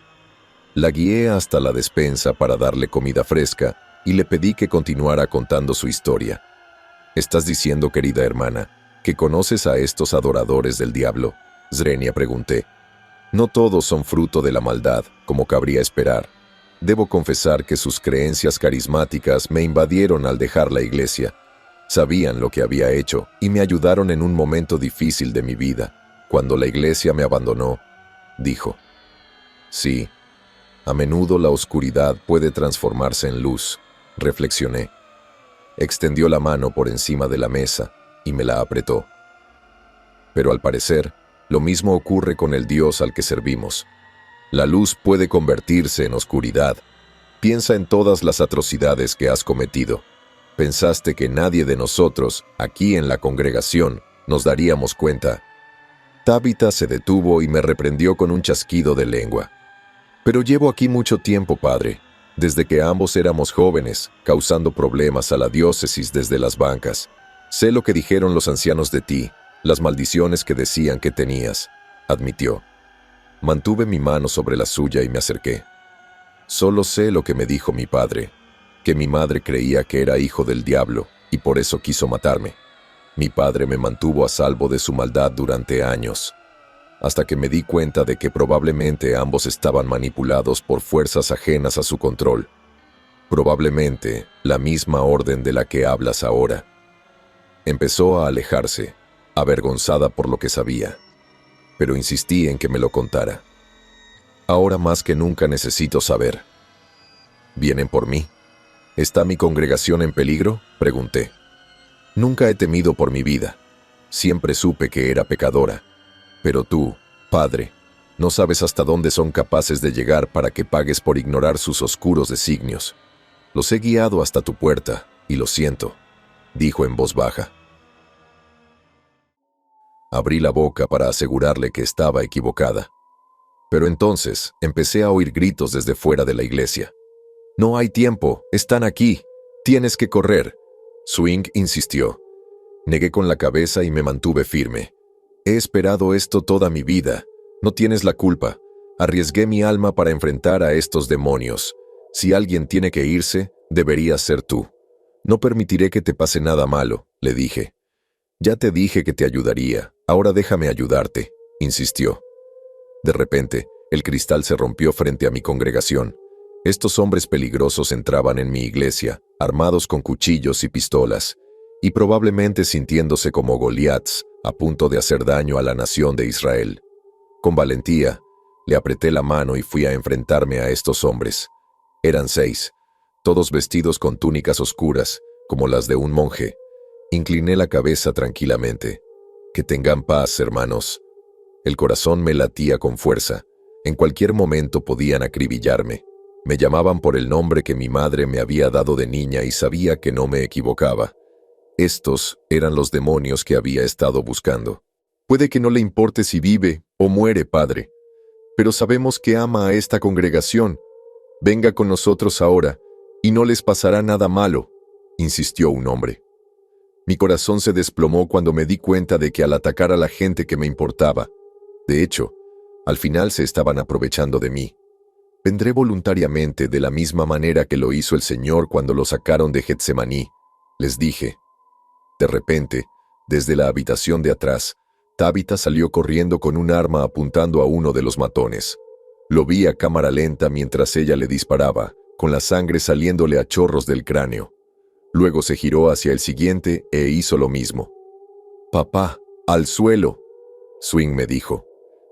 La guié hasta la despensa para darle comida fresca y le pedí que continuara contando su historia. ¿Estás diciendo, querida hermana, que conoces a estos adoradores del diablo? Zrenia pregunté. No todos son fruto de la maldad, como cabría esperar. Debo confesar que sus creencias carismáticas me invadieron al dejar la iglesia. Sabían lo que había hecho y me ayudaron en un momento difícil de mi vida, cuando la iglesia me abandonó, dijo. Sí, a menudo la oscuridad puede transformarse en luz, reflexioné. Extendió la mano por encima de la mesa y me la apretó. Pero al parecer, lo mismo ocurre con el Dios al que servimos. La luz puede convertirse en oscuridad. Piensa en todas las atrocidades que has cometido. Pensaste que nadie de nosotros, aquí en la congregación, nos daríamos cuenta. Tabitha se detuvo y me reprendió con un chasquido de lengua. Pero llevo aquí mucho tiempo, padre, desde que ambos éramos jóvenes, causando problemas a la diócesis desde las bancas. Sé lo que dijeron los ancianos de ti, las maldiciones que decían que tenías, admitió. Mantuve mi mano sobre la suya y me acerqué. Solo sé lo que me dijo mi padre, que mi madre creía que era hijo del diablo y por eso quiso matarme. Mi padre me mantuvo a salvo de su maldad durante años, hasta que me di cuenta de que probablemente ambos estaban manipulados por fuerzas ajenas a su control. Probablemente la misma orden de la que hablas ahora. Empezó a alejarse, avergonzada por lo que sabía, pero insistí en que me lo contara. Ahora más que nunca necesito saber. ¿Vienen por mí? ¿Está mi congregación en peligro?, pregunté. Nunca he temido por mi vida. Siempre supe que era pecadora. Pero tú, Padre, no sabes hasta dónde son capaces de llegar para que pagues por ignorar sus oscuros designios. Los he guiado hasta tu puerta, y lo siento, dijo en voz baja. Abrí la boca para asegurarle que estaba equivocada. Pero entonces empecé a oír gritos desde fuera de la iglesia. «No hay tiempo, están aquí, tienes que correr», Swing insistió. Negué con la cabeza y me mantuve firme. He esperado esto toda mi vida. No tienes la culpa. Arriesgué mi alma para enfrentar a estos demonios. Si alguien tiene que irse, deberías ser tú. No permitiré que te pase nada malo, le dije. Ya te dije que te ayudaría. Ahora déjame ayudarte, insistió. De repente, el cristal se rompió frente a mi congregación. Estos hombres peligrosos entraban en mi iglesia, armados con cuchillos y pistolas, y probablemente sintiéndose como Goliaths, a punto de hacer daño a la nación de Israel. Con valentía, le apreté la mano y fui a enfrentarme a estos hombres. Eran 6, todos vestidos con túnicas oscuras, como las de un monje. Incliné la cabeza tranquilamente. Que tengan paz, hermanos. El corazón me latía con fuerza. En cualquier momento podían acribillarme. Me llamaban por el nombre que mi madre me había dado de niña y sabía que no me equivocaba. Estos eran los demonios que había estado buscando. Puede que no le importe si vive o muere, padre, pero sabemos que ama a esta congregación. Venga con nosotros ahora, y no les pasará nada malo, insistió un hombre. Mi corazón se desplomó cuando me di cuenta de que al atacar a la gente que me importaba, de hecho, al final se estaban aprovechando de mí. Vendré voluntariamente de la misma manera que lo hizo el Señor cuando lo sacaron de Getsemaní, les dije. De repente, desde la habitación de atrás, Tabitha salió corriendo con un arma apuntando a uno de los matones. Lo vi a cámara lenta mientras ella le disparaba, con la sangre saliéndole a chorros del cráneo. Luego se giró hacia el siguiente e hizo lo mismo. «Papá, al suelo», Swing me dijo.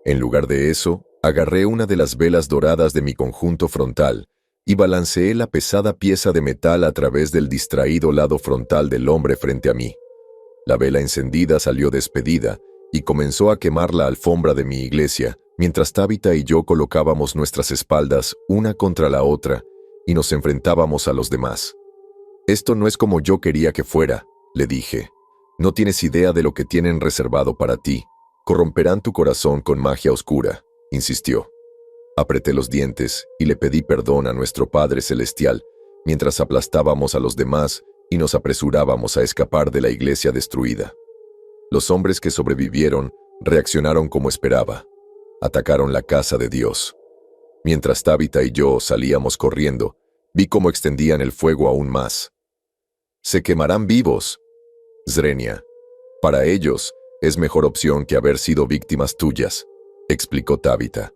En lugar de eso, agarré una de las velas doradas de mi conjunto frontal, y balanceé la pesada pieza de metal a través del distraído lado frontal del hombre frente a mí. La vela encendida salió despedida y comenzó a quemar la alfombra de mi iglesia, mientras Tabitha y yo colocábamos nuestras espaldas una contra la otra y nos enfrentábamos a los demás. «Esto no es como yo quería que fuera», le dije. «No tienes idea de lo que tienen reservado para ti. Corromperán tu corazón con magia oscura», insistió. Apreté los dientes y le pedí perdón a nuestro Padre Celestial mientras aplastábamos a los demás y nos apresurábamos a escapar de la iglesia destruida. Los hombres que sobrevivieron reaccionaron como esperaba. Atacaron la casa de Dios. Mientras Tabitha y yo salíamos corriendo, vi cómo extendían el fuego aún más. «Se quemarán vivos, Zrenia. Para ellos es mejor opción que haber sido víctimas tuyas», explicó Tabitha.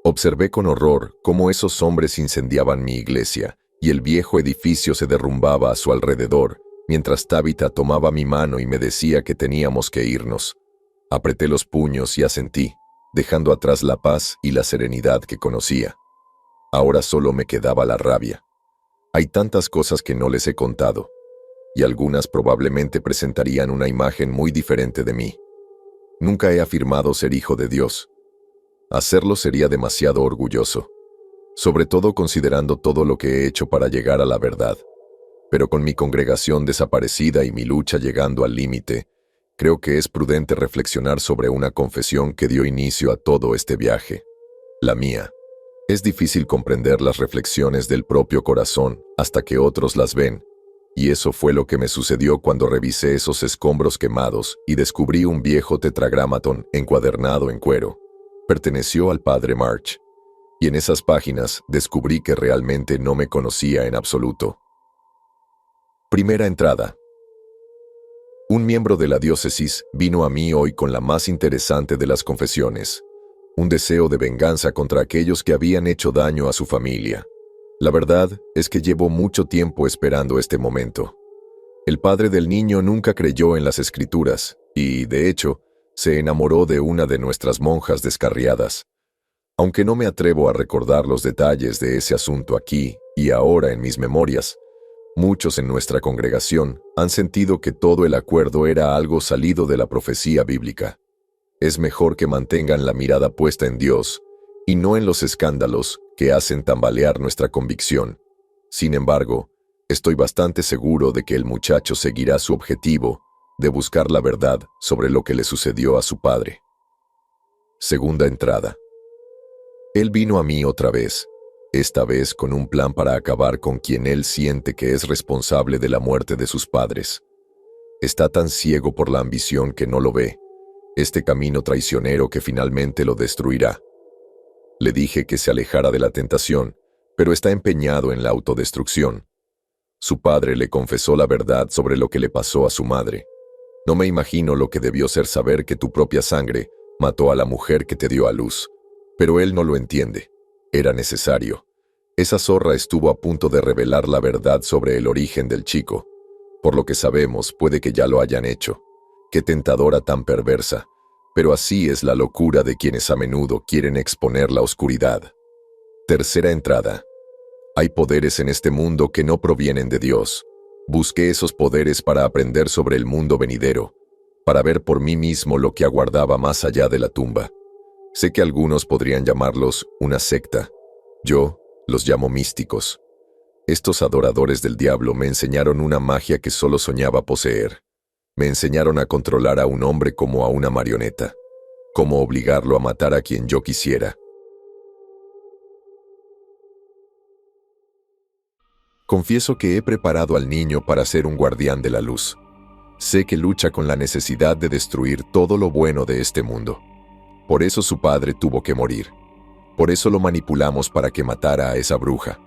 Observé con horror cómo esos hombres incendiaban mi iglesia y el viejo edificio se derrumbaba a su alrededor, mientras Tabitha tomaba mi mano y me decía que teníamos que irnos. Apreté los puños y asentí, dejando atrás la paz y la serenidad que conocía. Ahora solo me quedaba la rabia. Hay tantas cosas que no les he contado, y algunas probablemente presentarían una imagen muy diferente de mí. Nunca he afirmado ser hijo de Dios. Hacerlo sería demasiado orgulloso, sobre todo considerando todo lo que he hecho para llegar a la verdad. Pero con mi congregación desaparecida y mi lucha llegando al límite, creo que es prudente reflexionar sobre una confesión que dio inicio a todo este viaje, la mía. Es difícil comprender las reflexiones del propio corazón hasta que otros las ven, y eso fue lo que me sucedió cuando revisé esos escombros quemados y descubrí un viejo tetragramaton encuadernado en cuero. Perteneció al padre March, y en esas páginas descubrí que realmente no me conocía en absoluto. Primera entrada. Un miembro de la diócesis vino a mí hoy con la más interesante de las confesiones, un deseo de venganza contra aquellos que habían hecho daño a su familia. La verdad es que llevo mucho tiempo esperando este momento. El padre del niño nunca creyó en las escrituras y, de hecho, se enamoró de una de nuestras monjas descarriadas. Aunque no me atrevo a recordar los detalles de ese asunto aquí y ahora en mis memorias, muchos en nuestra congregación han sentido que todo el acuerdo era algo salido de la profecía bíblica. Es mejor que mantengan la mirada puesta en Dios y no en los escándalos que hacen tambalear nuestra convicción. Sin embargo, estoy bastante seguro de que el muchacho seguirá su objetivo de buscar la verdad sobre lo que le sucedió a su padre. Segunda entrada. Él vino a mí otra vez, esta vez con un plan para acabar con quien él siente que es responsable de la muerte de sus padres. Está tan ciego por la ambición que no lo ve, este camino traicionero que finalmente lo destruirá. Le dije que se alejara de la tentación, pero está empeñado en la autodestrucción. Su padre le confesó la verdad sobre lo que le pasó a su madre. No me imagino lo que debió ser saber que tu propia sangre mató a la mujer que te dio a luz. Pero él no lo entiende. Era necesario. Esa zorra estuvo a punto de revelar la verdad sobre el origen del chico. Por lo que sabemos, puede que ya lo hayan hecho. Qué tentadora tan perversa. Pero así es la locura de quienes a menudo quieren exponer la oscuridad. Tercera entrada. Hay poderes en este mundo que no provienen de Dios. Busqué esos poderes para aprender sobre el mundo venidero, para ver por mí mismo lo que aguardaba más allá de la tumba. Sé que algunos podrían llamarlos una secta. Yo los llamo místicos. Estos adoradores del diablo me enseñaron una magia que solo soñaba poseer. Me enseñaron a controlar a un hombre como a una marioneta, cómo obligarlo a matar a quien yo quisiera. Confieso que he preparado al niño para ser un guardián de la luz. Sé que lucha con la necesidad de destruir todo lo bueno de este mundo. Por eso su padre tuvo que morir. Por eso lo manipulamos para que matara a esa bruja.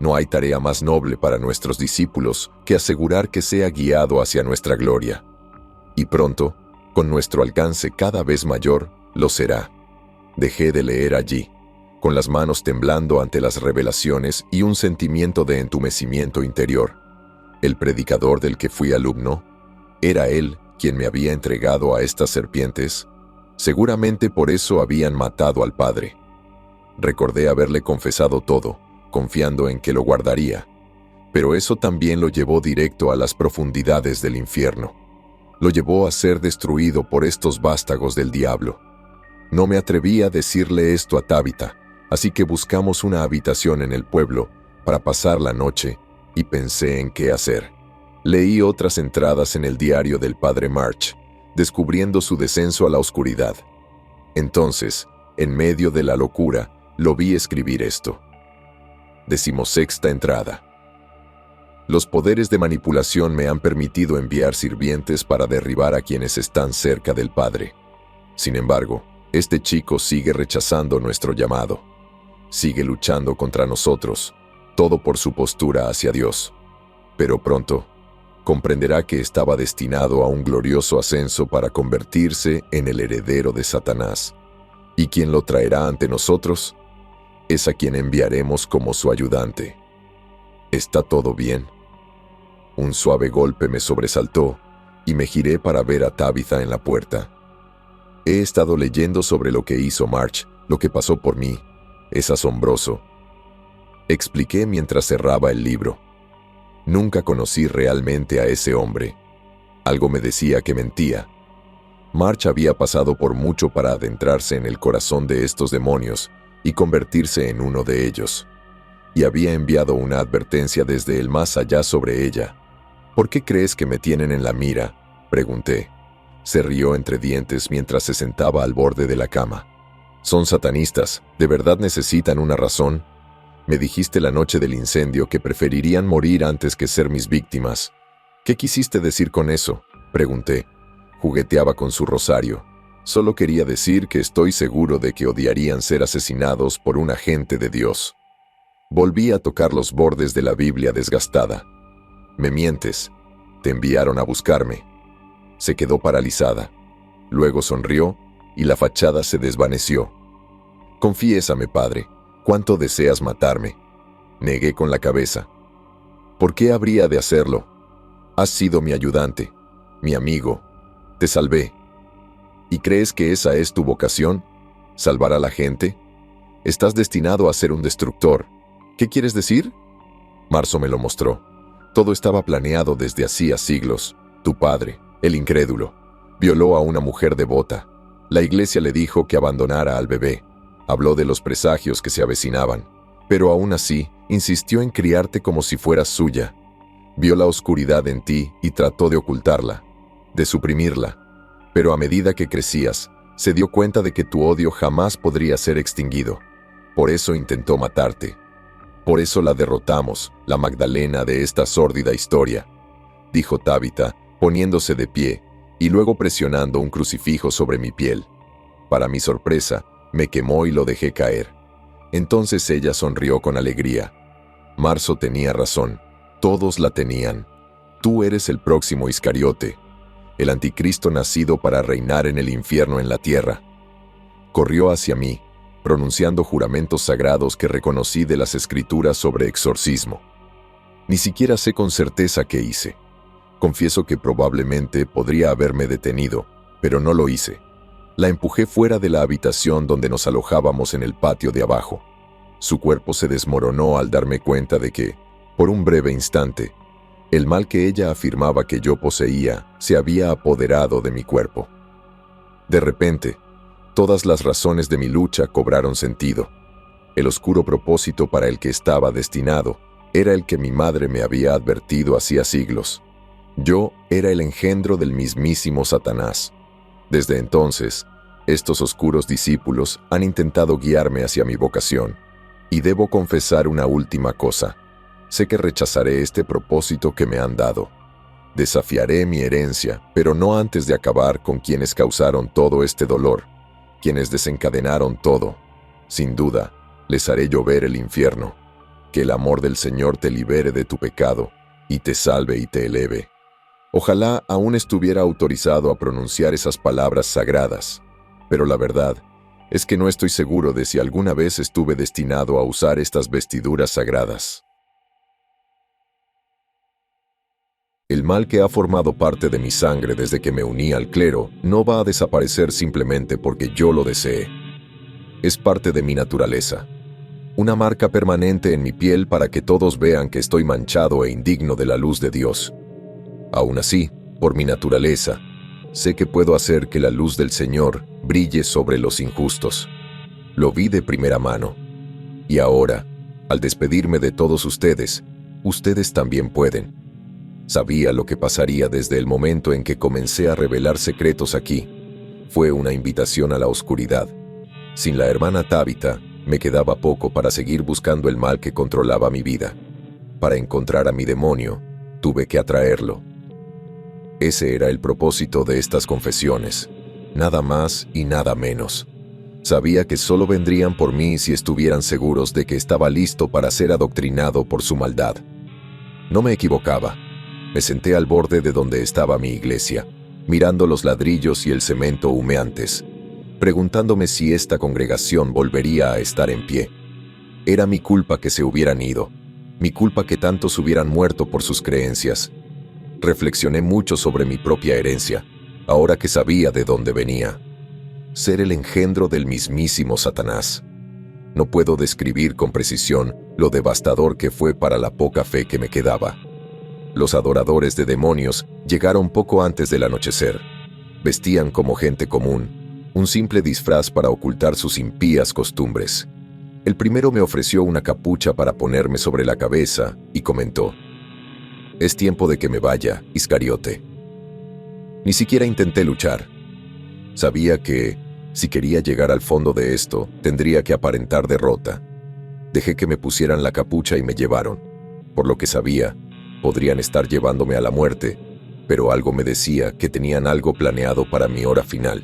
No hay tarea más noble para nuestros discípulos que asegurar que sea guiado hacia nuestra gloria. Y pronto, con nuestro alcance cada vez mayor, lo será. Dejé de leer allí, con las manos temblando ante las revelaciones y un sentimiento de entumecimiento interior. El predicador del que fui alumno, ¿era él quien me había entregado a estas serpientes? Seguramente por eso habían matado al padre. Recordé haberle confesado todo, confiando en que lo guardaría. Pero eso también lo llevó directo a las profundidades del infierno. Lo llevó a ser destruido por estos vástagos del diablo. No me atreví a decirle esto a Tabitha, así que buscamos una habitación en el pueblo para pasar la noche y pensé en qué hacer. Leí otras entradas en el diario del padre March, descubriendo su descenso a la oscuridad. Entonces, en medio de la locura, lo vi escribir esto. 16ª entrada. Los poderes de manipulación me han permitido enviar sirvientes para derribar a quienes están cerca del Padre. Sin embargo, este chico sigue rechazando nuestro llamado. Sigue luchando contra nosotros, todo por su postura hacia Dios. Pero pronto, comprenderá que estaba destinado a un glorioso ascenso para convertirse en el heredero de Satanás. ¿Y quién lo traerá ante nosotros? Es a quien enviaremos como su ayudante. ¿Está todo bien? Un suave golpe me sobresaltó y me giré para ver a Tabitha en la puerta. He estado leyendo sobre lo que hizo March, lo que pasó por mí. Es asombroso. Expliqué mientras cerraba el libro. Nunca conocí realmente a ese hombre. Algo me decía que mentía. March había pasado por mucho para adentrarse en el corazón de estos demonios y convertirse en uno de ellos. Y había enviado una advertencia desde el más allá sobre ella. ¿Por qué crees que me tienen en la mira?, pregunté. Se rió entre dientes mientras se sentaba al borde de la cama. Son satanistas, ¿de verdad necesitan una razón? Me dijiste la noche del incendio que preferirían morir antes que ser mis víctimas. ¿Qué quisiste decir con eso?, pregunté. Jugueteaba con su rosario. Solo quería decir que estoy seguro de que odiarían ser asesinados por un agente de Dios. Volví a tocar los bordes de la Biblia desgastada. Me mientes. Te enviaron a buscarme. Se quedó paralizada. Luego sonrió y la fachada se desvaneció. Confiésame, padre, ¿cuánto deseas matarme? Negué con la cabeza. ¿Por qué habría de hacerlo? Has sido mi ayudante, mi amigo. Te salvé. ¿Y crees que esa es tu vocación? ¿Salvar a la gente? Estás destinado a ser un destructor. ¿Qué quieres decir? Marzo me lo mostró. Todo estaba planeado desde hacía siglos. Tu padre, el incrédulo, violó a una mujer devota. La iglesia le dijo que abandonara al bebé. Habló de los presagios que se avecinaban. Pero aún así, insistió en criarte como si fueras suya. Vio la oscuridad en ti y trató de ocultarla, de suprimirla. Pero a medida que crecías, se dio cuenta de que tu odio jamás podría ser extinguido. Por eso intentó matarte. Por eso la derrotamos, la Magdalena de esta sórdida historia, dijo Tabitha, poniéndose de pie y luego presionando un crucifijo sobre mi piel. Para mi sorpresa, me quemó y lo dejé caer. Entonces ella sonrió con alegría. Marzo tenía razón, todos la tenían. Tú eres el próximo Iscariote, el anticristo nacido para reinar en el infierno en la tierra. Corrió hacia mí, pronunciando juramentos sagrados que reconocí de las escrituras sobre exorcismo. Ni siquiera sé con certeza qué hice. Confieso que probablemente podría haberme detenido, pero no lo hice. La empujé fuera de la habitación donde nos alojábamos en el patio de abajo. Su cuerpo se desmoronó al darme cuenta de que, por un breve instante, el mal que ella afirmaba que yo poseía se había apoderado de mi cuerpo. De repente, todas las razones de mi lucha cobraron sentido. El oscuro propósito para el que estaba destinado era el que mi madre me había advertido hacía siglos. Yo era el engendro del mismísimo Satanás. Desde entonces, estos oscuros discípulos han intentado guiarme hacia mi vocación. Y debo confesar una última cosa. Sé que rechazaré este propósito que me han dado. Desafiaré mi herencia, pero no antes de acabar con quienes causaron todo este dolor, quienes desencadenaron todo. Sin duda, les haré llover el infierno. Que el amor del Señor te libere de tu pecado, y te salve y te eleve. Ojalá aún estuviera autorizado a pronunciar esas palabras sagradas, pero la verdad es que no estoy seguro de si alguna vez estuve destinado a usar estas vestiduras sagradas. El mal que ha formado parte de mi sangre desde que me uní al clero no va a desaparecer simplemente porque yo lo desee. Es parte de mi naturaleza. una marca permanente en mi piel para que todos vean que estoy manchado e indigno de la luz de Dios. Aún así, por mi naturaleza, sé que puedo hacer que la luz del Señor brille sobre los injustos. Lo vi de primera mano. Y ahora, al despedirme de todos ustedes también pueden. Sabía lo que pasaría desde el momento en que comencé a revelar secretos aquí. Fue una invitación a la oscuridad. Sin la hermana Tabitha, me quedaba poco para seguir buscando el mal que controlaba mi vida. Para encontrar a mi demonio, tuve que atraerlo. Ese era el propósito de estas confesiones, nada más y nada menos. Sabía que solo vendrían por mí si estuvieran seguros de que estaba listo para ser adoctrinado por su maldad. No me equivocaba. Me senté al borde de donde estaba mi iglesia, mirando los ladrillos y el cemento humeantes, preguntándome si esta congregación volvería a estar en pie. Era mi culpa que se hubieran ido, mi culpa que tantos hubieran muerto por sus creencias. Reflexioné mucho sobre mi propia herencia, ahora que sabía de dónde venía. Ser el engendro del mismísimo Satanás. No puedo describir con precisión lo devastador que fue para la poca fe que me quedaba. Los adoradores de demonios llegaron poco antes del anochecer. Vestían como gente común, un simple disfraz para ocultar sus impías costumbres. El primero me ofreció una capucha para ponerme sobre la cabeza y comentó: «Es tiempo de que me vaya, Iscariote». Ni siquiera intenté luchar. Sabía que, si quería llegar al fondo de esto, tendría que aparentar derrota. Dejé que me pusieran la capucha y me llevaron. Por lo que sabía, podrían estar llevándome a la muerte, pero algo me decía que tenían algo planeado para mi hora final.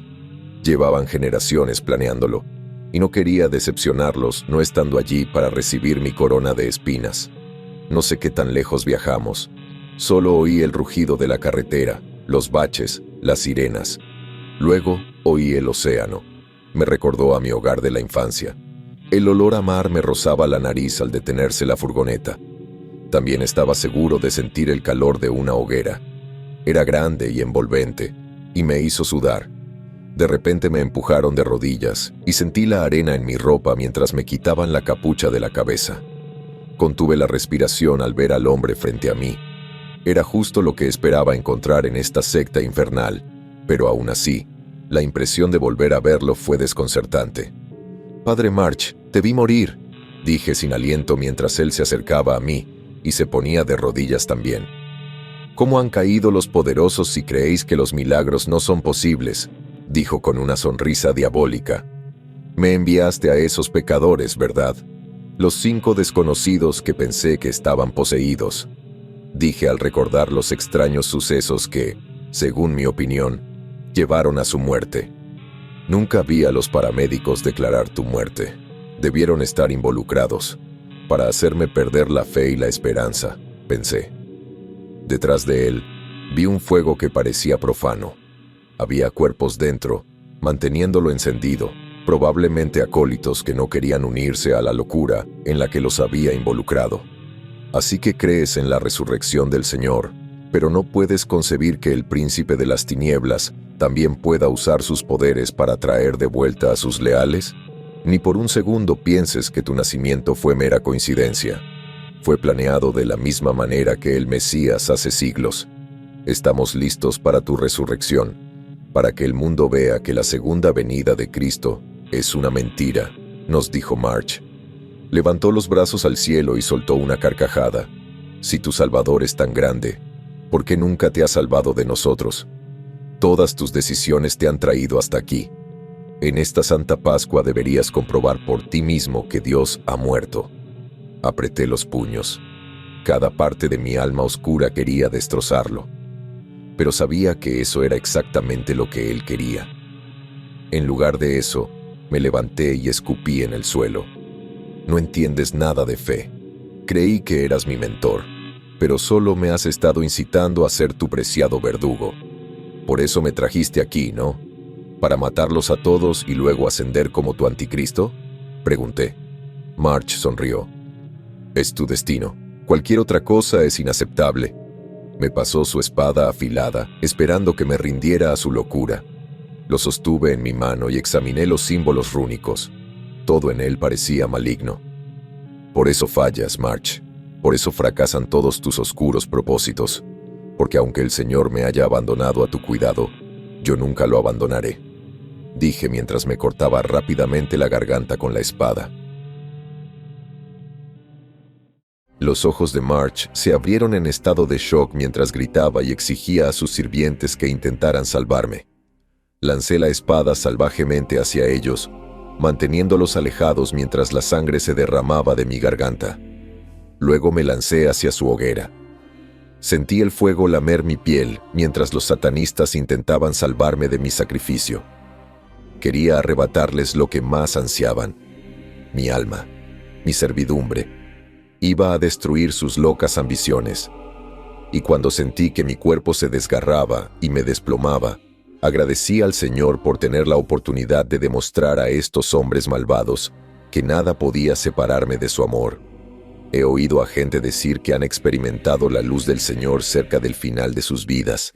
Llevaban generaciones planeándolo, y no quería decepcionarlos no estando allí para recibir mi corona de espinas. No sé qué tan lejos viajamos. Solo oí el rugido de la carretera, los baches, las sirenas. Luego oí el océano. Me recordó a mi hogar de la infancia. El olor a mar me rozaba la nariz al detenerse la furgoneta. También estaba seguro de sentir el calor de una hoguera. Era grande y envolvente, y me hizo sudar. De repente me empujaron de rodillas y sentí la arena en mi ropa mientras me quitaban la capucha de la cabeza. Contuve la respiración al ver al hombre frente a mí. Era justo lo que esperaba encontrar en esta secta infernal, pero aún así, la impresión de volver a verlo fue desconcertante. «Padre March, te vi morir», dije sin aliento mientras él se acercaba a mí y se ponía de rodillas también. «¿Cómo han caído los poderosos si creéis que los milagros no son posibles?», dijo con una sonrisa diabólica. «Me enviaste a esos pecadores, ¿verdad? Los 5 desconocidos que pensé que estaban poseídos», dije al recordar los extraños sucesos que, según mi opinión, llevaron a su muerte. Nunca vi a los paramédicos declarar tu muerte. Debieron estar involucrados, para hacerme perder la fe y la esperanza, pensé. Detrás de él, vi un fuego que parecía profano. Había cuerpos dentro, manteniéndolo encendido, probablemente acólitos que no querían unirse a la locura en la que los había involucrado. Así que crees en la resurrección del Señor, pero no puedes concebir que el príncipe de las tinieblas también pueda usar sus poderes para traer de vuelta a sus leales. Ni por un segundo pienses que tu nacimiento fue mera coincidencia. Fue planeado de la misma manera que el Mesías hace siglos. Estamos listos para tu resurrección, para que el mundo vea que la segunda venida de Cristo es una mentira, nos dijo March. Levantó los brazos al cielo y soltó una carcajada. Si tu Salvador es tan grande, ¿por qué nunca te ha salvado de nosotros? Todas tus decisiones te han traído hasta aquí. En esta Santa Pascua deberías comprobar por ti mismo que Dios ha muerto. Apreté los puños. Cada parte de mi alma oscura quería destrozarlo. Pero sabía que eso era exactamente lo que él quería. En lugar de eso, me levanté y escupí en el suelo. No entiendes nada de fe. Creí que eras mi mentor, pero solo me has estado incitando a ser tu preciado verdugo. Por eso me trajiste aquí, ¿no? ¿Para matarlos a todos y luego ascender como tu anticristo?, pregunté. March sonrió. Es tu destino. Cualquier otra cosa es inaceptable. Me pasó su espada afilada, esperando que me rindiera a su locura. Lo sostuve en mi mano y examiné los símbolos rúnicos. Todo en él parecía maligno. Por eso fallas, March. Por eso fracasan todos tus oscuros propósitos. Porque aunque el Señor me haya abandonado a tu cuidado, yo nunca lo abandonaré, dije mientras me cortaba rápidamente la garganta con la espada. Los ojos de March se abrieron en estado de shock mientras gritaba y exigía a sus sirvientes que intentaran salvarme. Lancé la espada salvajemente hacia ellos, manteniéndolos alejados mientras la sangre se derramaba de mi garganta. Luego me lancé hacia su hoguera. Sentí el fuego lamer mi piel mientras los satanistas intentaban salvarme de mi sacrificio. Quería arrebatarles lo que más ansiaban: mi alma, mi servidumbre. Iba a destruir sus locas ambiciones. Y cuando sentí que mi cuerpo se desgarraba y me desplomaba, agradecí al Señor por tener la oportunidad de demostrar a estos hombres malvados que nada podía separarme de su amor. He oído a gente decir que han experimentado la luz del Señor cerca del final de sus vidas,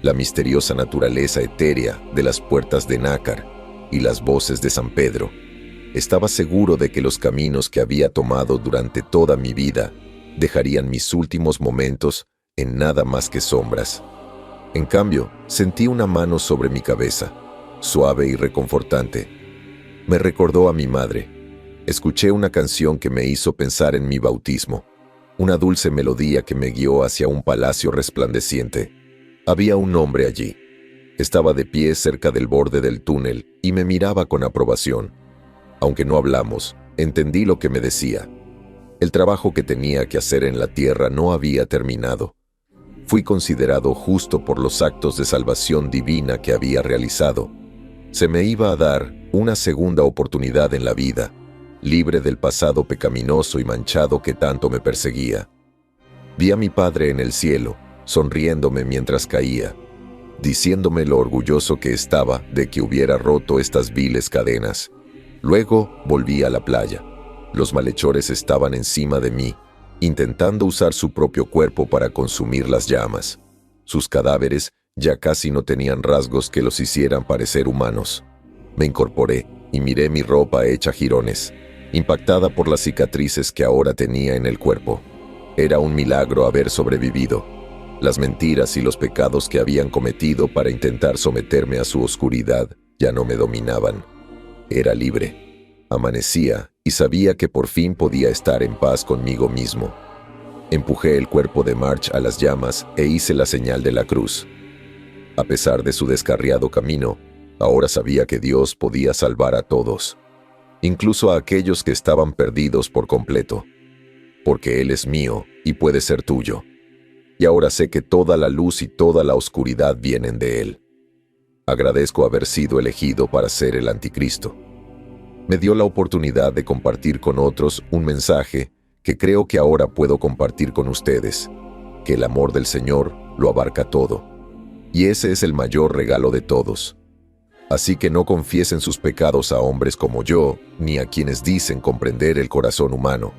la misteriosa naturaleza etérea de las puertas de Nácar y las voces de San Pedro. Estaba seguro de que los caminos que había tomado durante toda mi vida dejarían mis últimos momentos en nada más que sombras. En cambio, sentí una mano sobre mi cabeza, suave y reconfortante. Me recordó a mi madre. Escuché una canción que me hizo pensar en mi bautismo, una dulce melodía que me guió hacia un palacio resplandeciente. Había un hombre allí. Estaba de pie cerca del borde del túnel y me miraba con aprobación. Aunque no hablamos, entendí lo que me decía. El trabajo que tenía que hacer en la tierra no había terminado. Fui considerado justo por los actos de salvación divina que había realizado. Se me iba a dar una segunda oportunidad en la vida, libre del pasado pecaminoso y manchado que tanto me perseguía. Vi a mi padre en el cielo, sonriéndome mientras caía, diciéndome lo orgulloso que estaba de que hubiera roto estas viles cadenas. Luego volví a la playa. Los malhechores estaban encima de mí, intentando usar su propio cuerpo para consumir las llamas. Sus cadáveres ya casi no tenían rasgos que los hicieran parecer humanos. Me incorporé y miré mi ropa hecha jirones, impactada por las cicatrices que ahora tenía en el cuerpo. Era un milagro haber sobrevivido. Las mentiras y los pecados que habían cometido para intentar someterme a su oscuridad ya no me dominaban. Era libre. Amanecía y sabía que por fin podía estar en paz conmigo mismo. Empujé el cuerpo de March a las llamas e hice la señal de la cruz. A pesar de su descarriado camino, ahora sabía que Dios podía salvar a todos, incluso a aquellos que estaban perdidos por completo, porque Él es mío y puede ser tuyo. Y ahora sé que toda la luz y toda la oscuridad vienen de Él. Agradezco haber sido elegido para ser el anticristo. Me dio la oportunidad de compartir con otros un mensaje que creo que ahora puedo compartir con ustedes, que el amor del Señor lo abarca todo. Y ese es el mayor regalo de todos. Así que no confiesen sus pecados a hombres como yo, ni a quienes dicen comprender el corazón humano,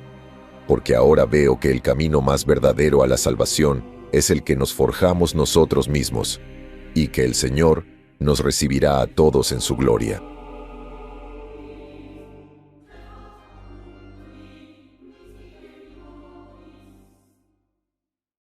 porque ahora veo que el camino más verdadero a la salvación es el que nos forjamos nosotros mismos, y que el Señor nos recibirá a todos en su gloria.